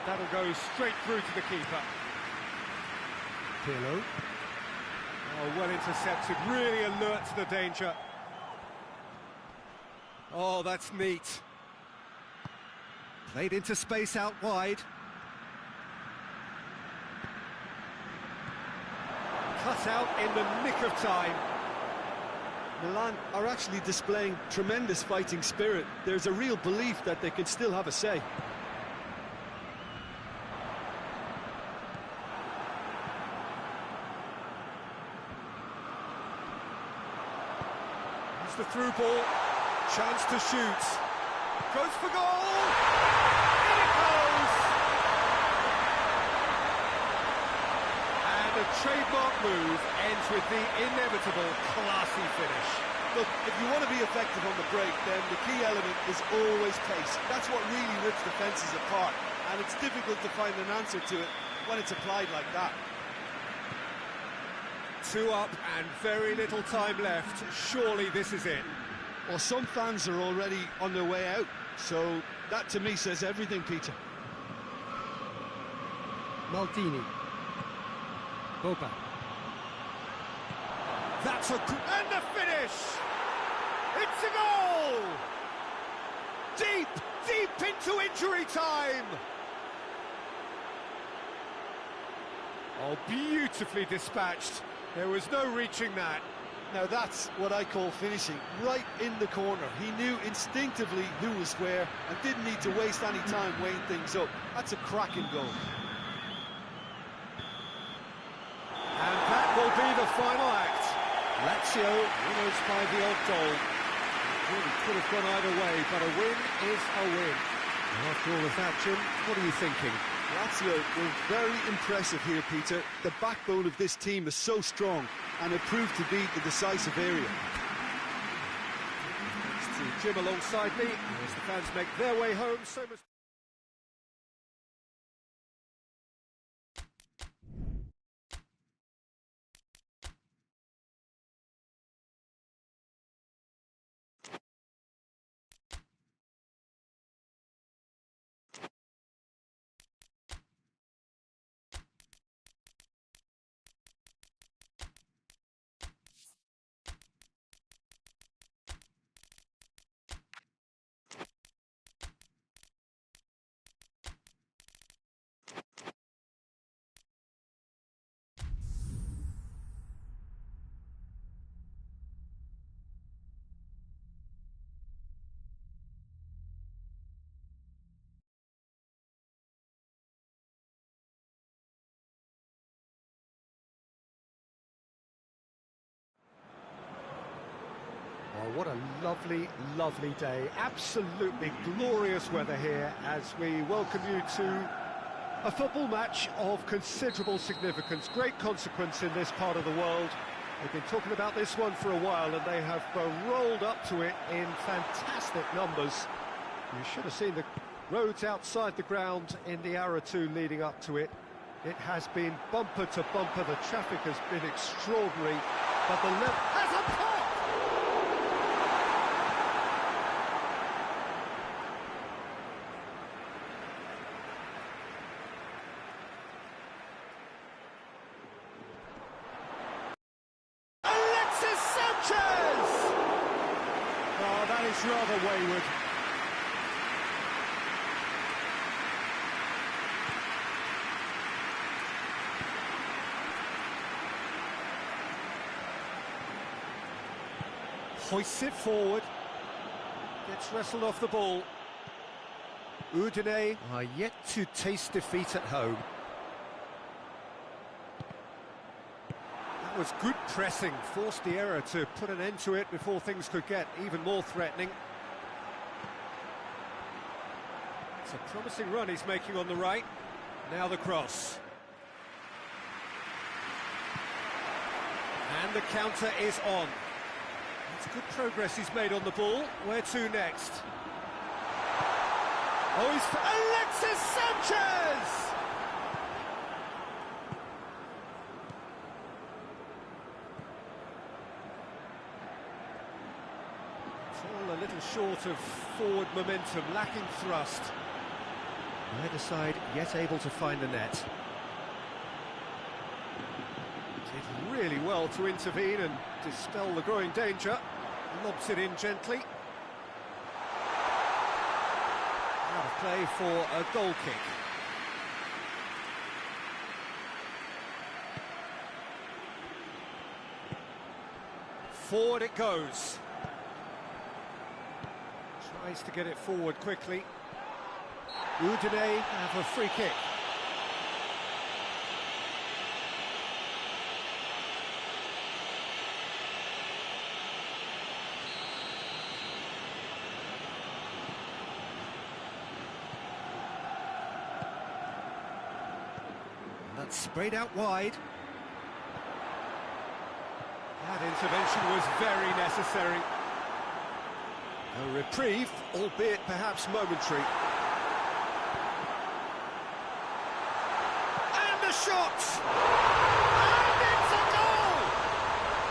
that'll go straight through to the keeper. Pirlo. Oh, well intercepted, really alert to the danger. Oh, that's neat. Played into space out wide. Cut out in the nick of time. Milan are actually displaying tremendous fighting spirit. There's a real belief that they can still have a say. It's the through ball. Chance to shoot. Goes for goal! In it goes! The trademark move ends with the inevitable classy finish. Look, if you want to be effective on the break, then the key element is always pace. That's what really rips defences apart, and it's difficult to find an answer to it when it's applied like that. 2 up and very little time left. Surely this is it. Well, some fans are already on their way out, so that to me says everything, Peter. Maldini. Boba. That's and the finish! It's a goal! Deep into injury time! Oh, beautifully dispatched. There was no reaching that. Now that's what I call finishing, right in the corner. He knew instinctively who was where and didn't need to waste any time weighing things up. That's a cracking goal. And that will be the final act. Lazio winners by the odd goal. It really could have gone either way, but a win is a win. And after all of that, Jim, what are you thinking? Lazio were very impressive here, Peter. The backbone of this team is so strong, and it proved to be the decisive area. Thanks to Jim alongside me, as the fans make their way home, so much... Oh, what a lovely, lovely day. Absolutely glorious weather here as we welcome you to a football match of considerable significance, great consequence in this part of the world. They've been talking about this one for a while and they have rolled up to it in fantastic numbers. You should have seen the roads outside the ground in the hour or two leading up to it. It has been bumper to bumper, the traffic has been extraordinary, but the level has a pop! Oh, that is rather wayward. Hoists it forward. Gets wrestled off the ball. Udine are yet to taste defeat at home. Was good pressing, forced the error to put an end to it before things could get even more threatening. It's a promising run he's making on the right. Now the cross. And the counter is on. It's good progress he's made on the ball. Where to next? Oh, he's... Alexis Sanchez! A little short of forward momentum, lacking thrust. Neither side yet able to find the net. Did really well to intervene and dispel the growing danger. Lobs it in gently. Out of play for a goal kick. Forward it goes. Tries to get it forward quickly. Udine have a free kick. That's sprayed out wide. That intervention was very necessary. A reprieve, albeit perhaps momentary. And a shot! And it's a goal!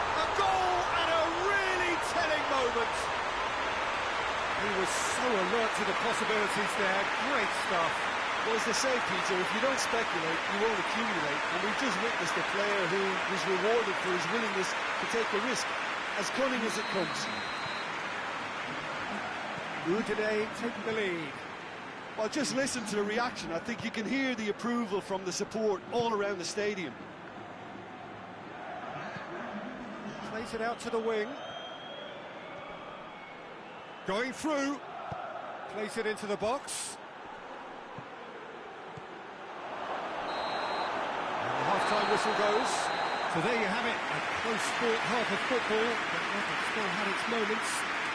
A goal at a really telling moment. He was so alert to the possibilities there. Great stuff. Well, as they say, Peter, if you don't speculate, you won't accumulate. And we've just witnessed a player who was rewarded for his willingness to take a risk, as cunning as it comes. Udine take the lead. Well, just listen to the reaction. I think you can hear the approval from the support all around the stadium. Play Plays it out to the wing. Going through. Plays it into the box. And the half-time whistle goes. So there you have it, a close-fought half of football, but it still had its moments,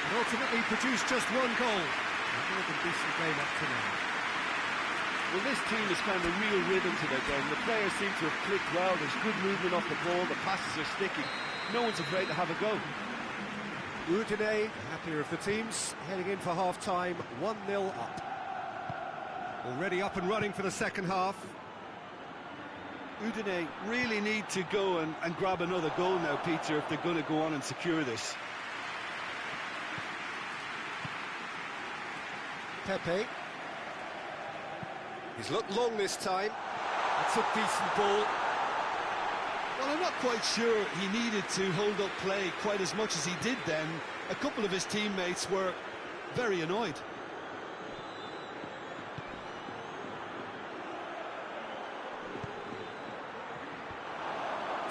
and ultimately produced just one goal. A more than decent game up to now. Well, this team has found a real rhythm to their game. The players seem to have clicked well. There's good movement off the ball. The passes are sticking. No one's afraid to have a go. Udine, happier of the teams, heading in for half-time, 1-0 up. Already up and running for the second half. Udine really need to go and grab another goal now, Peter, if they're going to go on and secure this. Pepe. He's looked long this time. That's a decent ball. Well, I'm not quite sure he needed to hold up play quite as much as he did then. A couple of his teammates were very annoyed.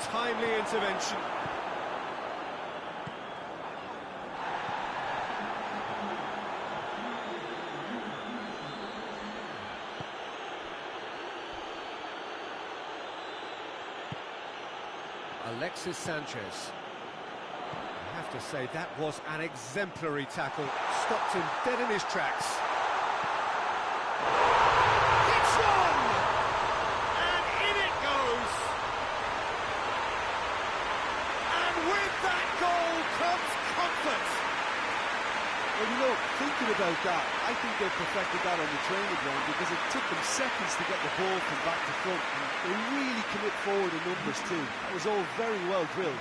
Timely intervention. Alexis Sanchez. I have to say, that was an exemplary tackle. Stopped him dead in his tracks. Hits one! And in it goes! And with that goal comes comfort! Well, you know, thinking about that, I think they perfected that on the training ground because it took them seconds to get the ball from back to front. And they really commit forward in numbers too. That was all very well drilled.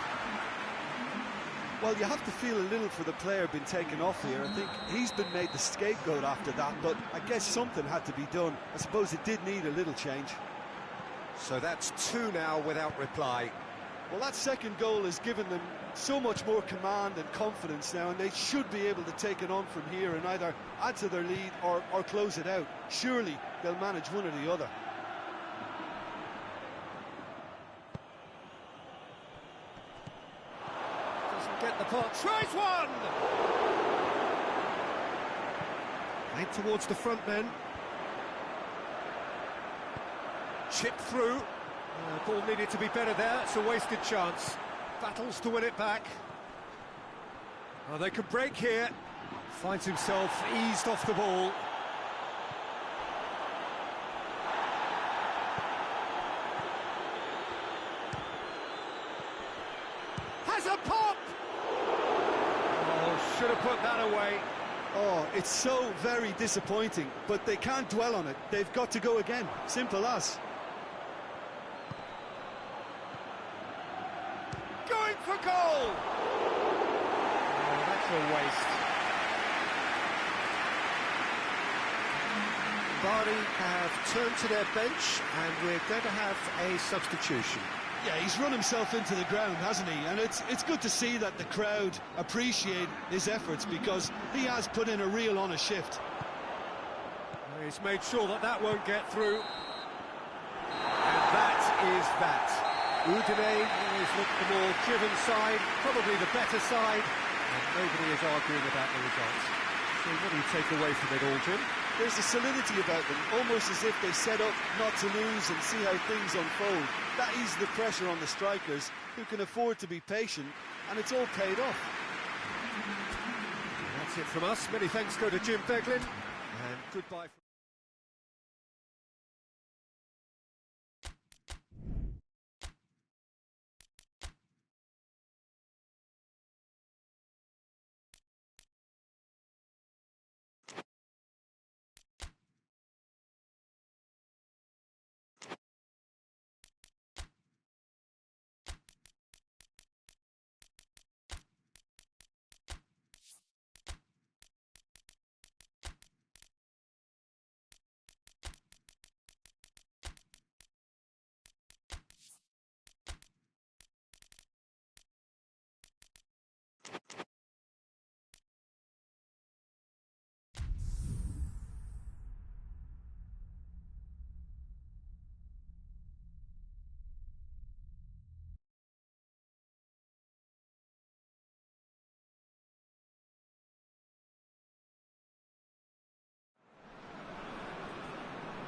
Well, you have to feel a little for the player being taken off here. I think he's been made the scapegoat after that, but I guess something had to be done. I suppose it did need a little change. So that's two now without reply. Well, that second goal has given them so much more command and confidence now, and they should be able to take it on from here and either add to their lead or close it out. Surely they'll manage one or the other. Doesn't get the pass. Tries one! Played towards the front men. Chip through. Ball needed to be better there. It's a wasted chance. Battles to win it back. Oh, they could break here. Finds himself eased off the ball. Has a pop! Oh, should have put that away. Oh, it's so very disappointing, but they can't dwell on it. They've got to go again. Simple as. Going for goal! Oh, that's a waste. BARI have turned to their bench, and we're going to have a substitution. Yeah, he's run himself into the ground, hasn't he? And it's good to see that the crowd appreciate his efforts because he has put in a real honest shift. He's made sure that that won't get through. And that is that. Udine always looked the more driven side, probably the better side, and nobody is arguing about the results. So what do you take away from it all, Jim? There's a solidity about them, almost as if they set up not to lose and see how things unfold. That eases the pressure on the strikers, who can afford to be patient, and it's all paid off. And that's it from us. Many thanks go to Jim Beglin, and goodbye from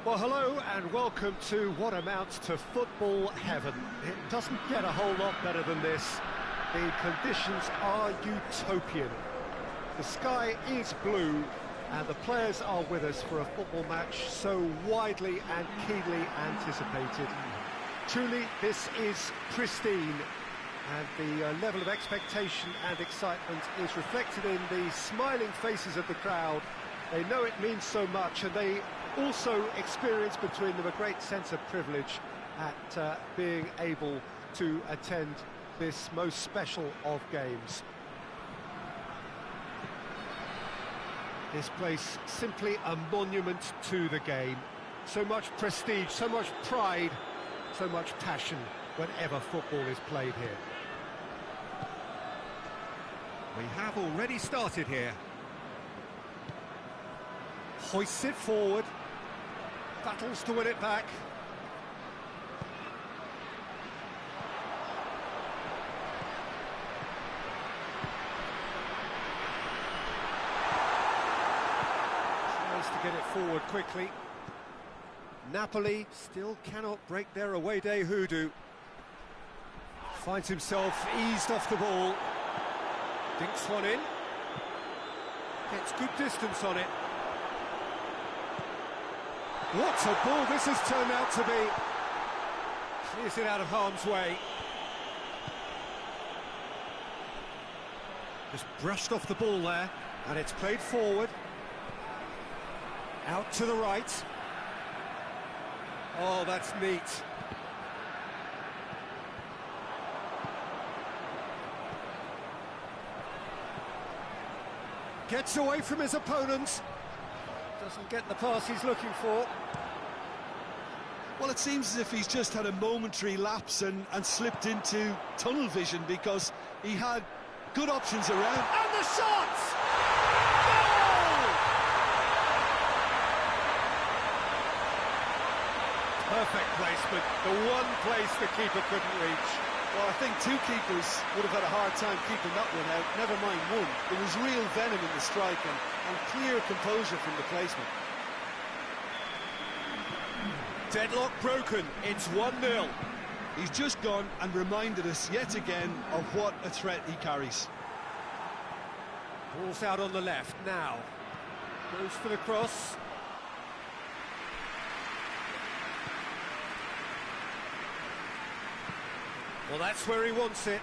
Well, hello and welcome to what amounts to football heaven. It doesn't get a whole lot better than this. The conditions are utopian. The sky is blue and the players are with us for a football match so widely and keenly anticipated. Truly, this is pristine, and the level of expectation and excitement is reflected in the smiling faces of the crowd. They know it means so much, and they also experience between them a great sense of privilege at being able to attend this most special of games. This place simply a monument to the game. So much prestige, so much pride, so much passion whenever football is played here. We have already started here. Hoists it forward, battles to win it back. Tries to get it forward quickly. Napoli still cannot break their away day hoodoo. Finds himself eased off the ball. Dinks one in. Gets good distance on it. What a ball this has turned out to be. Clears it out of harm's way. Just brushed off the ball there, and it's played forward. Out to the right. Oh, that's neat. Gets away from his opponent. Doesn't get the pass he's looking for. Well, it seems as if he's just had a momentary lapse and slipped into tunnel vision, because he had good options around. And the shot! Goal! Perfect placement, the one place the keeper couldn't reach. Well, I think two keepers would have had a hard time keeping that one out, never mind one. There was real venom in the strike and clear composure from the placement. Deadlock broken, it's 1-0. He's just gone and reminded us yet again of what a threat he carries. Ball's out on the left now. Goes for the cross. Well, that's where he wants it.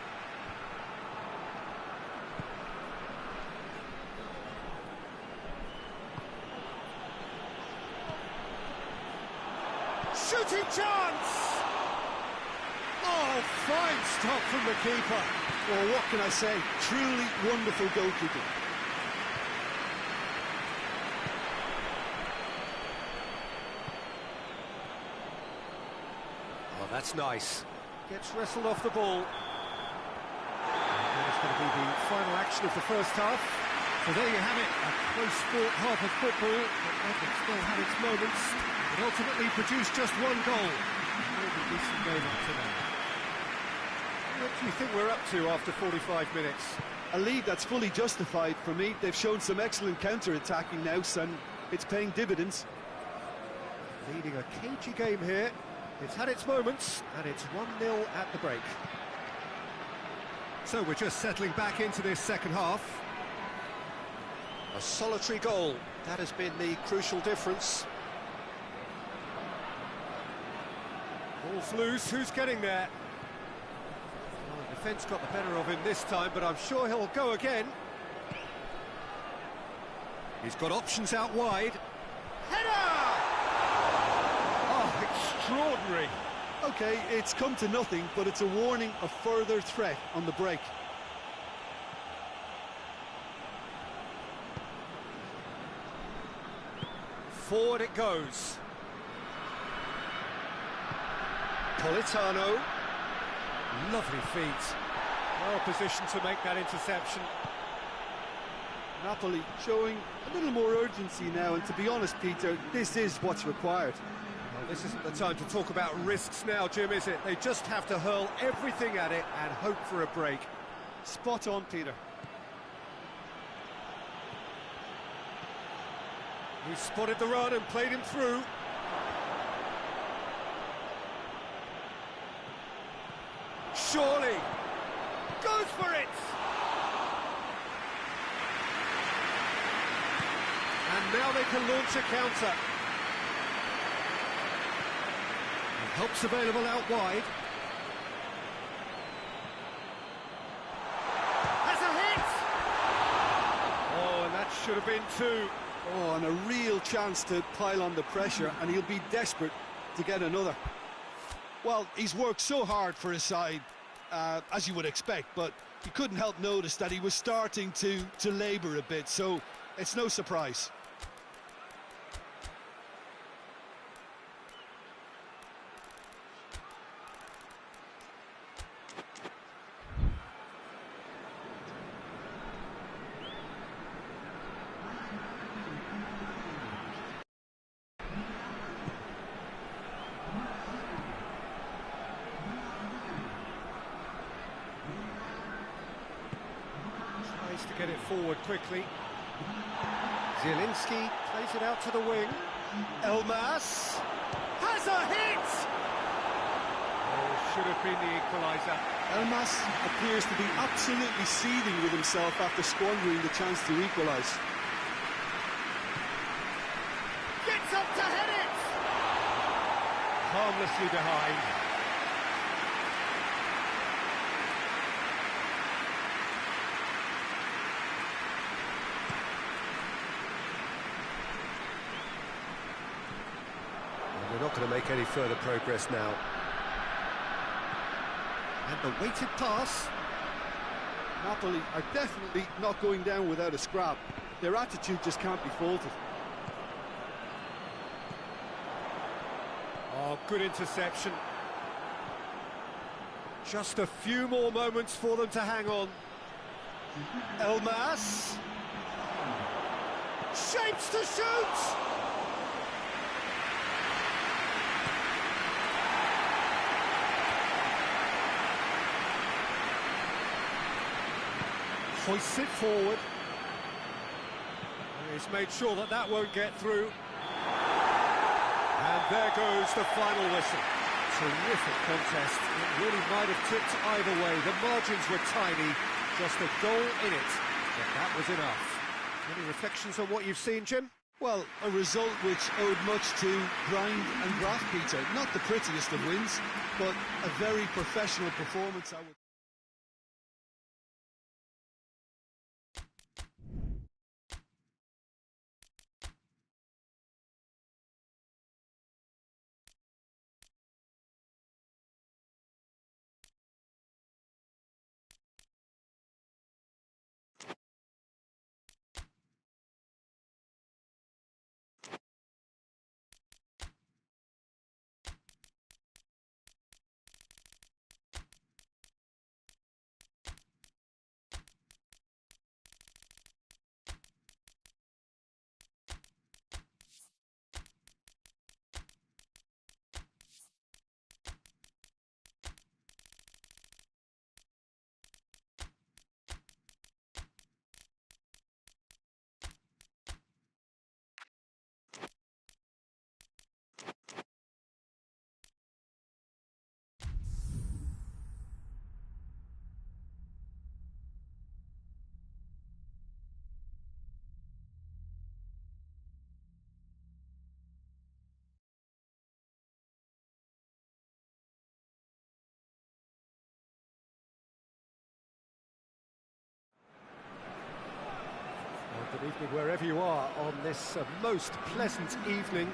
Shooting chance! Oh, fine stop from the keeper. Well, what can I say? Truly wonderful goalkeeping. Oh, that's nice. Gets wrestled off the ball. That is going to be the final action of the first half. So there you have it, a close-fought half of football, but Everton still had its moments. It ultimately produced just one goal. Maybe a decent game up to now. What do you think we're up to after 45 minutes? A lead that's fully justified for me. They've shown some excellent counter-attacking now, and it's paying dividends. Leading a cagey game here. It's had its moments, and it's 1-0 at the break. So we're just settling back into this second half. A solitary goal, that has been the crucial difference. Ball's loose, who's getting there? Well, the defence got the better of him this time, but I'm sure he'll go again. He's got options out wide. Header! Oh, extraordinary. Okay, it's come to nothing, but it's a warning of further threat on the break. Forward it goes. Politano. Lovely feet. Well positioned to make that interception. Napoli showing a little more urgency now, and to be honest, Peter, this is what's required. Well, this isn't the time to talk about risks now, Jim, is it? They just have to hurl everything at it and hope for a break. Spot on, Peter. He spotted the run and played him through. Surely. Goes for it! And now they can launch a counter. And help's available out wide. Has a hit! Oh, and that should have been two. Oh, and a real chance to pile on the pressure, and he'll be desperate to get another. Well, he's worked so hard for his side, as you would expect, but you couldn't help notice that he was starting to labour a bit, so it's no surprise. To get it forward quickly. Zielinski plays it out to the wing. Elmas has a hit! Oh, should have been the equaliser. Elmas appears to be absolutely seething with himself after squandering the chance to equalise. Gets up to head it! Harmlessly behind. They're not going to make any further progress now. And the weighted pass. Napoli are definitely not going down without a scrap. Their attitude just can't be faulted. Oh, good interception. Just a few more moments for them to hang on. Elmas. Shapes to shoot! Hoists it forward. And he's made sure that that won't get through. And there goes the final whistle. Terrific contest. It really might have tipped either way. The margins were tiny, just a goal in it. But that was enough. Any reflections on what you've seen, Jim? Well, a result which owed much to grind and graft, Peter. Not the prettiest of wins, but a very professional performance, I would... Good evening wherever you are on this most pleasant evening.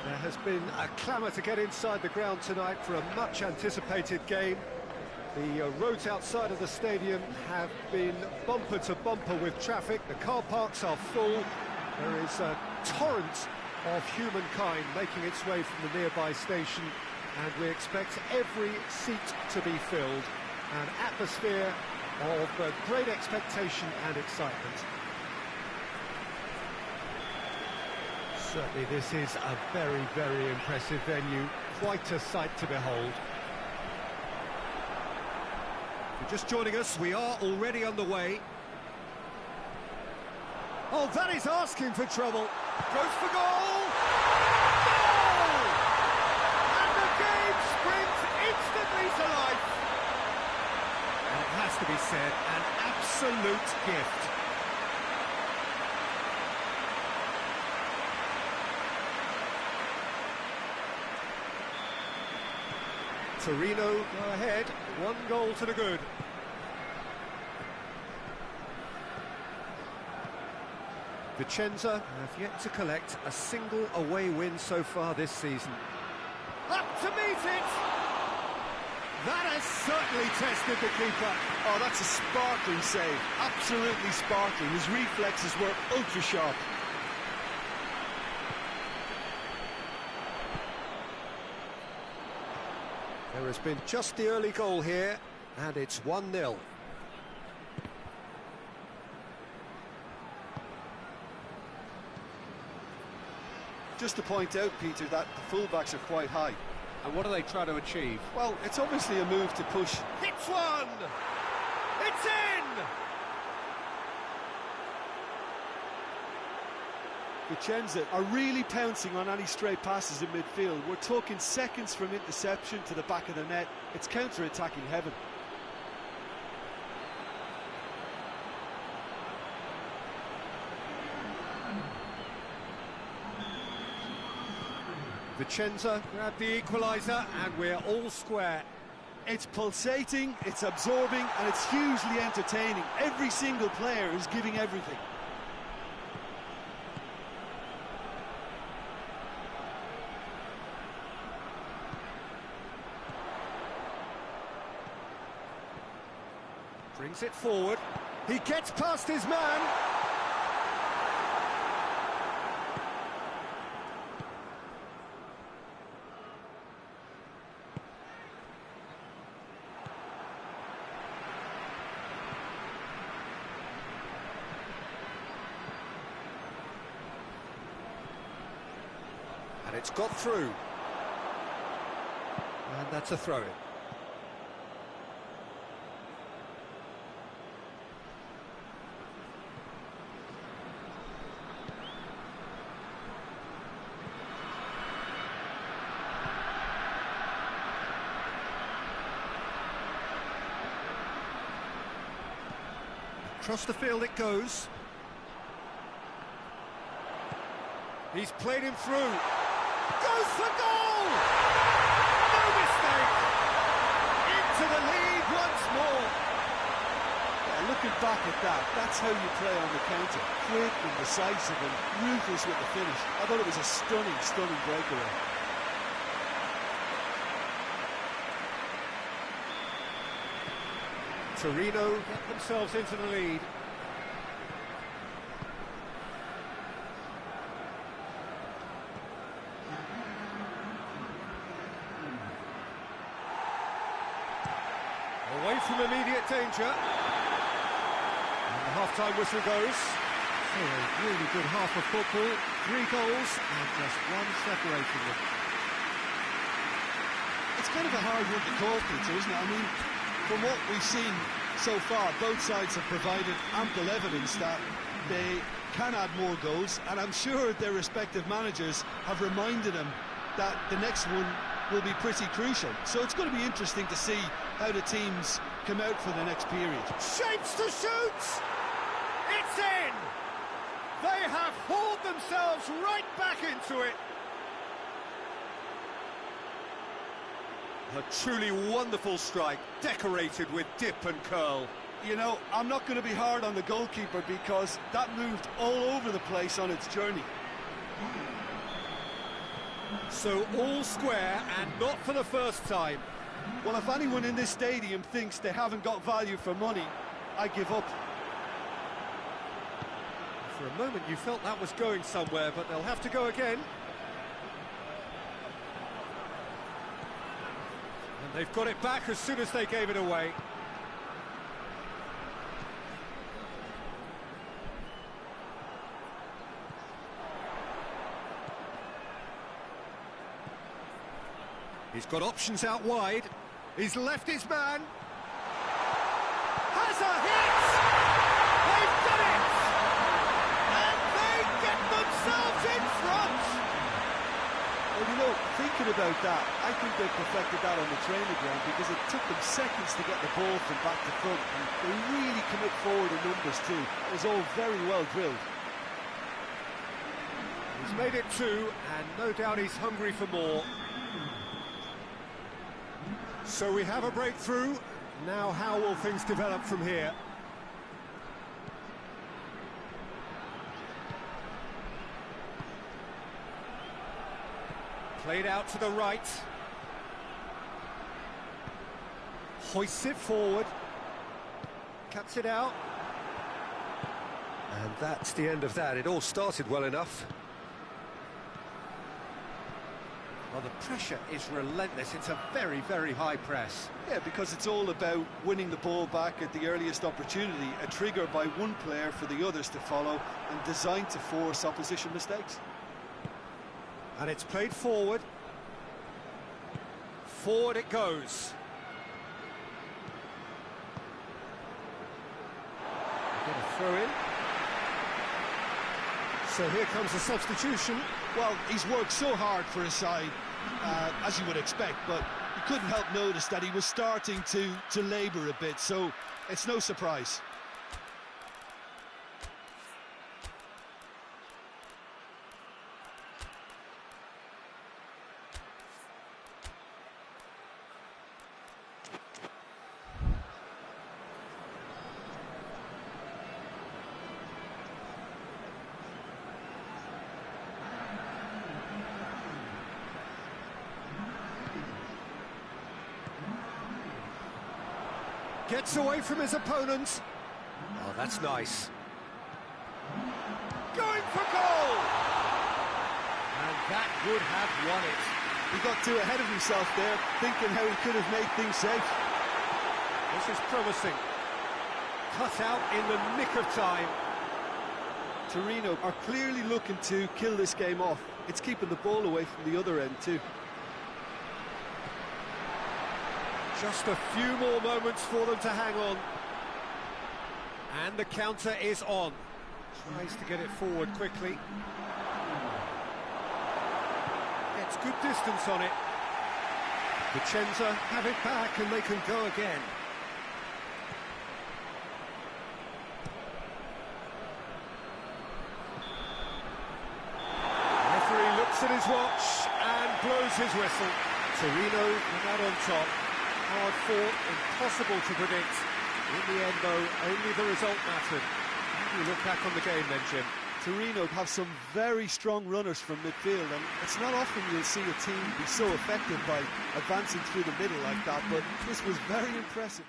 There has been a clamour to get inside the ground tonight for a much anticipated game. The roads outside of the stadium have been bumper to bumper with traffic. The car parks are full. There is a torrent of humankind making its way from the nearby station, and we expect every seat to be filled. An atmosphere of great expectation and excitement. Certainly this is a very, very impressive venue, quite a sight to behold. If you're just joining us, we are already underway. Oh, that is asking for trouble. Goes for goal! Goal! And the game springs instantly to life. absolute gift. Torino go ahead, 1 goal to the good. Vicenza have yet to collect a single away win so far this season. Up to meet it! That has certainly tested the keeper. Oh, that's a sparkling save. Absolutely sparkling. His reflexes were ultra-sharp. There has been just the early goal here, and it's 1-0. Just to point out, Peter, that the fullbacks are quite high. And what are they trying to achieve? Well, it's obviously a move to push. Hits one! It's in! Vicenza are really pouncing on any stray passes in midfield. We're talking seconds from interception to the back of the net. It's counter-attacking heaven. Vicenza grab the equaliser, and we're all square. It's pulsating, it's absorbing, and it's hugely entertaining. Every single player is giving everything. Brings it forward. He gets past his man. And it's got through. And that's a throw-in. Across the field it goes. He's played him through. Goes for goal! No mistake! Into the lead once more. Yeah, looking back at that, that's how you play on the counter. Quick and decisive and ruthless with the finish. I thought it was a stunning, stunning breakaway. Torino get themselves into the lead. Away from immediate danger. And the half-time whistle goes. So a really good half of football. 3 goals and just 1 separating them. It's kind of a hard one to call, Peter, isn't it? I mean, from what we've seen so far, both sides have provided ample evidence that they can add more goals, and I'm sure their respective managers have reminded them that the next one will be pretty crucial. So it's going to be interesting to see how the teams come out for the next period. Shapes to shoot! It's in! They have hauled themselves right back into it. A truly wonderful strike, decorated with dip and curl. You know, I'm not going to be hard on the goalkeeper because that moved all over the place on its journey. So all square, and not for the first time. Well, if anyone in this stadium thinks they haven't got value for money, I give up. For a moment you felt that was going somewhere, but they'll have to go again. And they've got it back as soon as they gave it away. He's got options out wide. He's left his man. Has a hit! They've done it! And they get themselves in front! Well, you know, thinking about that, I think they perfected that on the training ground because it took them seconds to get the ball from back to front, and they really commit forward in numbers too. It was all very well drilled. He's made it 2, and no doubt he's hungry for more. So we have a breakthrough. Now how will things develop from here? Played out to the right. Hoists it forward. Cuts it out. And that's the end of that. It all started well enough. Well, the pressure is relentless. It's a very, very high press. Yeah, because it's all about winning the ball back at the earliest opportunity, a trigger by one player for the others to follow, and designed to force opposition mistakes. And it's played forward. Forward it goes. Get a throw in. So here comes the substitution. Well, he's worked so hard for his side, as you would expect, but you couldn't help notice that he was starting to labour a bit, so it's no surprise. Gets away from his opponent. Oh, that's nice. Going for goal! And that would have won it. He got too ahead of himself there, thinking how he could have made things safe. This is promising. Cut out in the nick of time. Torino are clearly looking to kill this game off. It's keeping the ball away from the other end too. Just a few more moments for them to hang on. And the counter is on. Tries to get it forward quickly. Gets good distance on it. VICENZA have it back and they can go again. Referee looks at his watch and blows his whistle. Torino are out on top. Hard fought, impossible to predict. In the end, though, only the result mattered. How do you look back on the game then, Jim? Torino have some very strong runners from midfield, and it's not often you'll see a team be so effective by advancing through the middle like that, but this was very impressive.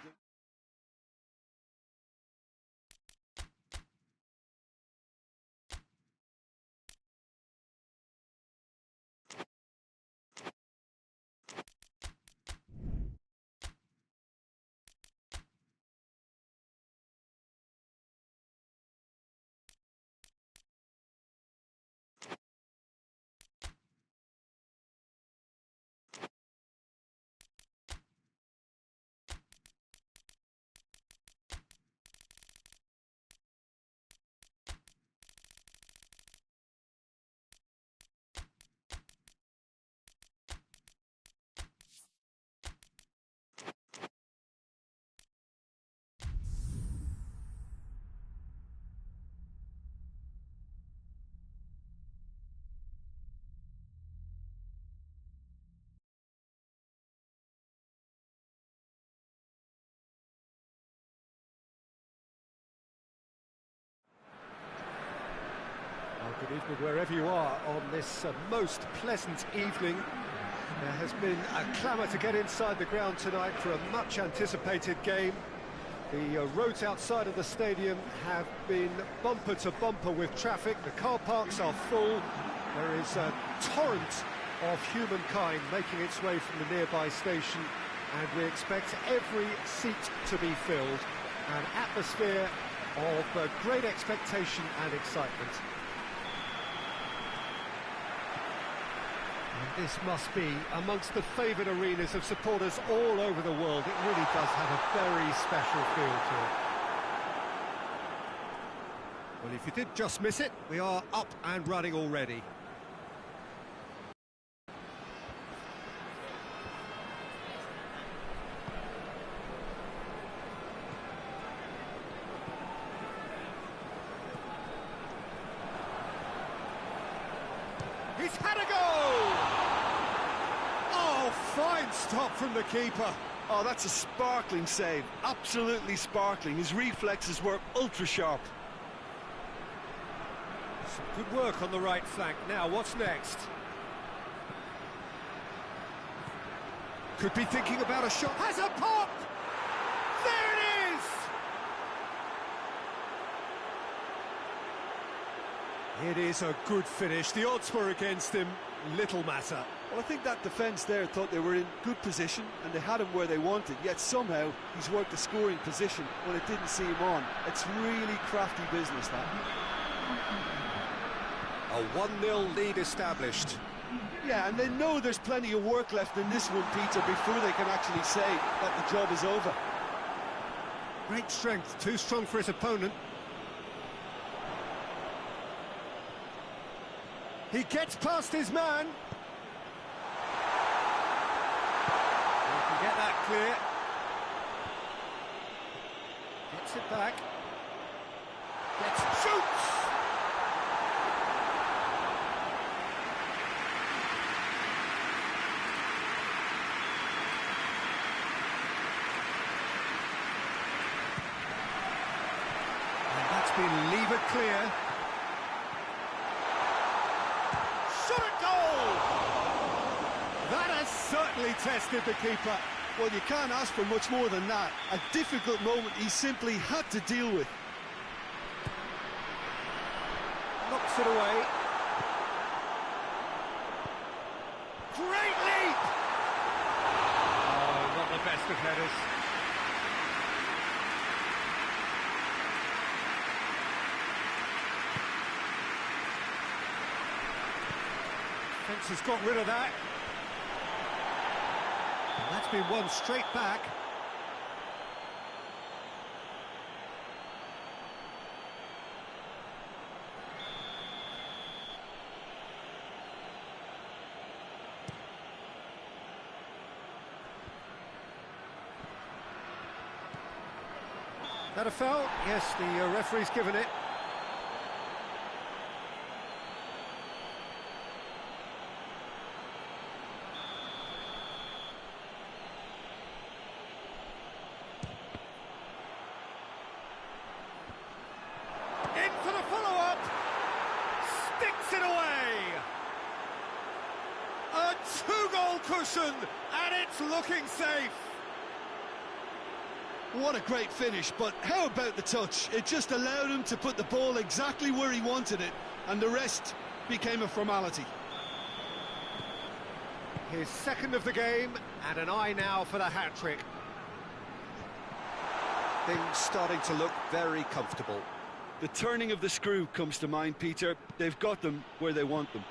Good evening wherever you are on this most pleasant evening. There has been a clamour to get inside the ground tonight for a much anticipated game. The roads outside of the stadium have been bumper to bumper with traffic. The car parks are full. There is a torrent of humankind making its way from the nearby station, and we expect every seat to be filled. An atmosphere of great expectation and excitement. And this must be amongst the favoured arenas of supporters all over the world. It really does have a very special feel to it. Well, if you did just miss it, we are up and running already. Excellent stop from the keeper. Oh, that's a sparkling save. Absolutely sparkling. His reflexes were ultra-sharp. Some good work on the right flank. Now, what's next? Could be thinking about a shot. Has a pop! There it is! It is a good finish. The odds were against him. Little matter. Well, I think that defence there thought they were in good position and they had him where they wanted, yet somehow he's worked a scoring position when it didn't see him on. It's really crafty business, that. A 1-0 lead established. Yeah, and they know there's plenty of work left in this one, Peter, before they can actually say that the job is over. Great strength, too strong for his opponent. He gets past his man. He can get that clear. Gets it back. Shoots! And that's been levered clear. That has certainly tested the keeper. Well, you can't ask for much more than that. A difficult moment he simply had to deal with. Knocks it away. Great leap! Oh, not the best of headers. Defence has got rid of that. And that's been won straight back. That a foul? Yes, the referee's given it. In for the follow-up. Sticks it away. A two-goal cushion, and it's looking safe. What a great finish, but how about the touch? It just allowed him to put the ball exactly where he wanted it, and the rest became a formality. His second of the game, and an eye now for the hat-trick. Things starting to look very comfortable. The turning of the screw comes to mind, Peter. They've got them where they want them.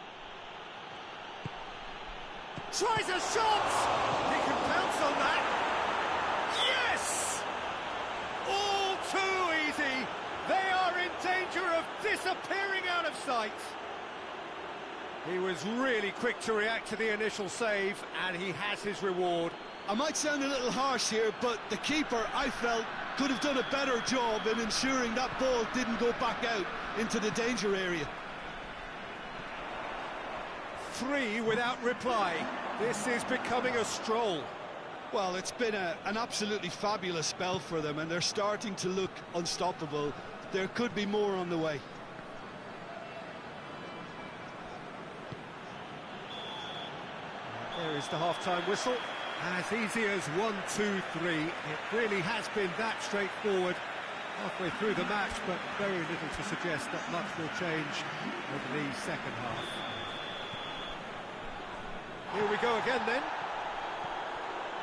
Tries a shot! He can pounce on that. Yes! All too easy. They are in danger of disappearing out of sight. He was really quick to react to the initial save, and he has his reward. I might sound a little harsh here, but the keeper, I felt, could have done a better job in ensuring that ball didn't go back out into the danger area. 3 without reply. This is becoming a stroll. Well, it's been an absolutely fabulous spell for them, and they're starting to look unstoppable. There could be more on the way. There is the half-time whistle. As easy as 1, 2, 3. It really has been that straightforward halfway through the match, but very little to suggest that much will change over the second half. Here we go again then.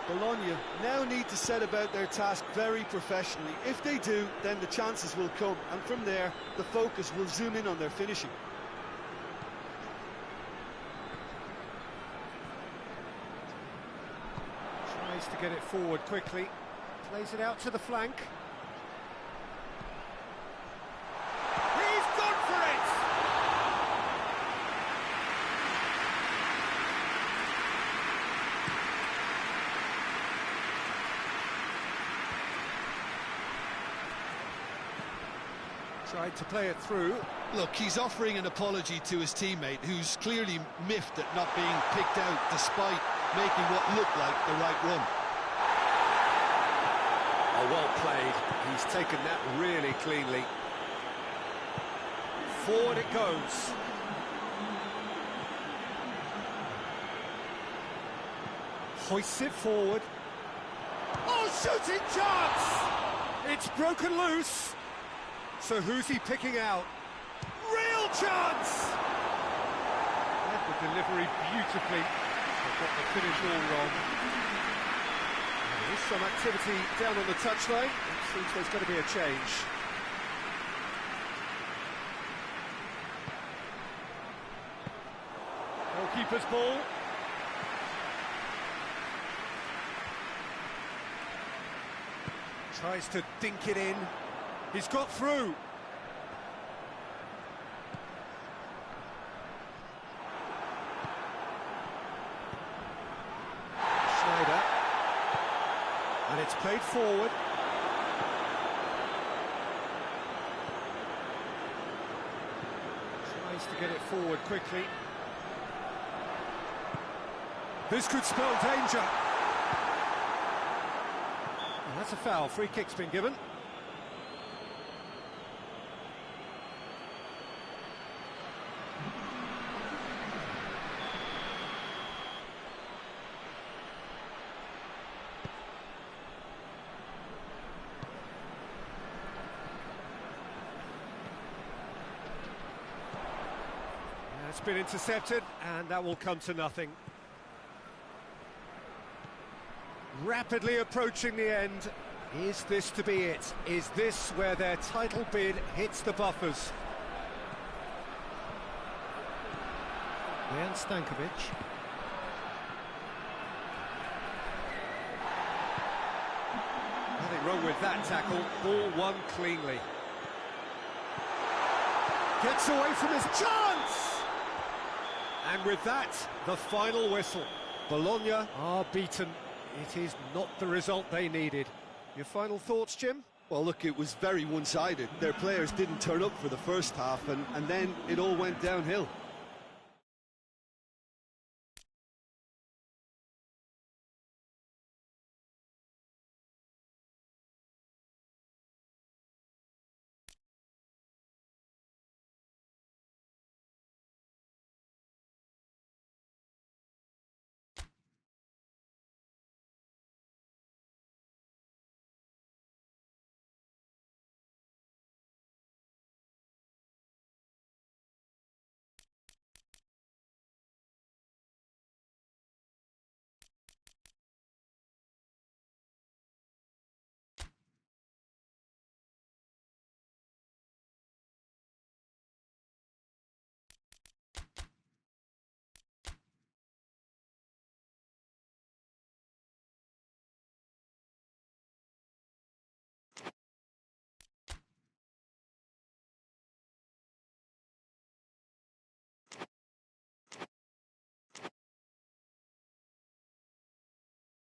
Bologna now need to set about their task very professionally. If they do, then the chances will come, and from there, the focus will zoom in on their finishing. Tries to get it forward quickly. Plays it out to the flank. He's gone for it! Tried to play it through. Look, he's offering an apology to his teammate, who's clearly miffed at not being picked out despite making what looked like the right run. Oh, well played. He's taken that really cleanly. Forward it goes. Hoists it forward. Oh, shooting chance! It's broken loose. So who's he picking out? Real chance! Read the delivery beautifully, but got the finish all wrong. There's some activity down on the touchline. It seems there's going to be a change. Goalkeeper's ball. Tries to dink it in. He's got through. Schneider. And it's played forward. Tries to get it forward quickly. This could spell danger. And that's a foul. Free kick's been given. It's been intercepted, and that will come to nothing. Rapidly approaching the end. Is this to be it? Is this where their title bid hits the buffers? Dejan Stankovic. Nothing wrong with that tackle. Ball won cleanly. Gets away from his chance! And with that, the final whistle. Bologna are beaten. It is not the result they needed. Your final thoughts, Jim? Well, look, it was very one-sided. Their players didn't turn up for the first half, and then it all went downhill.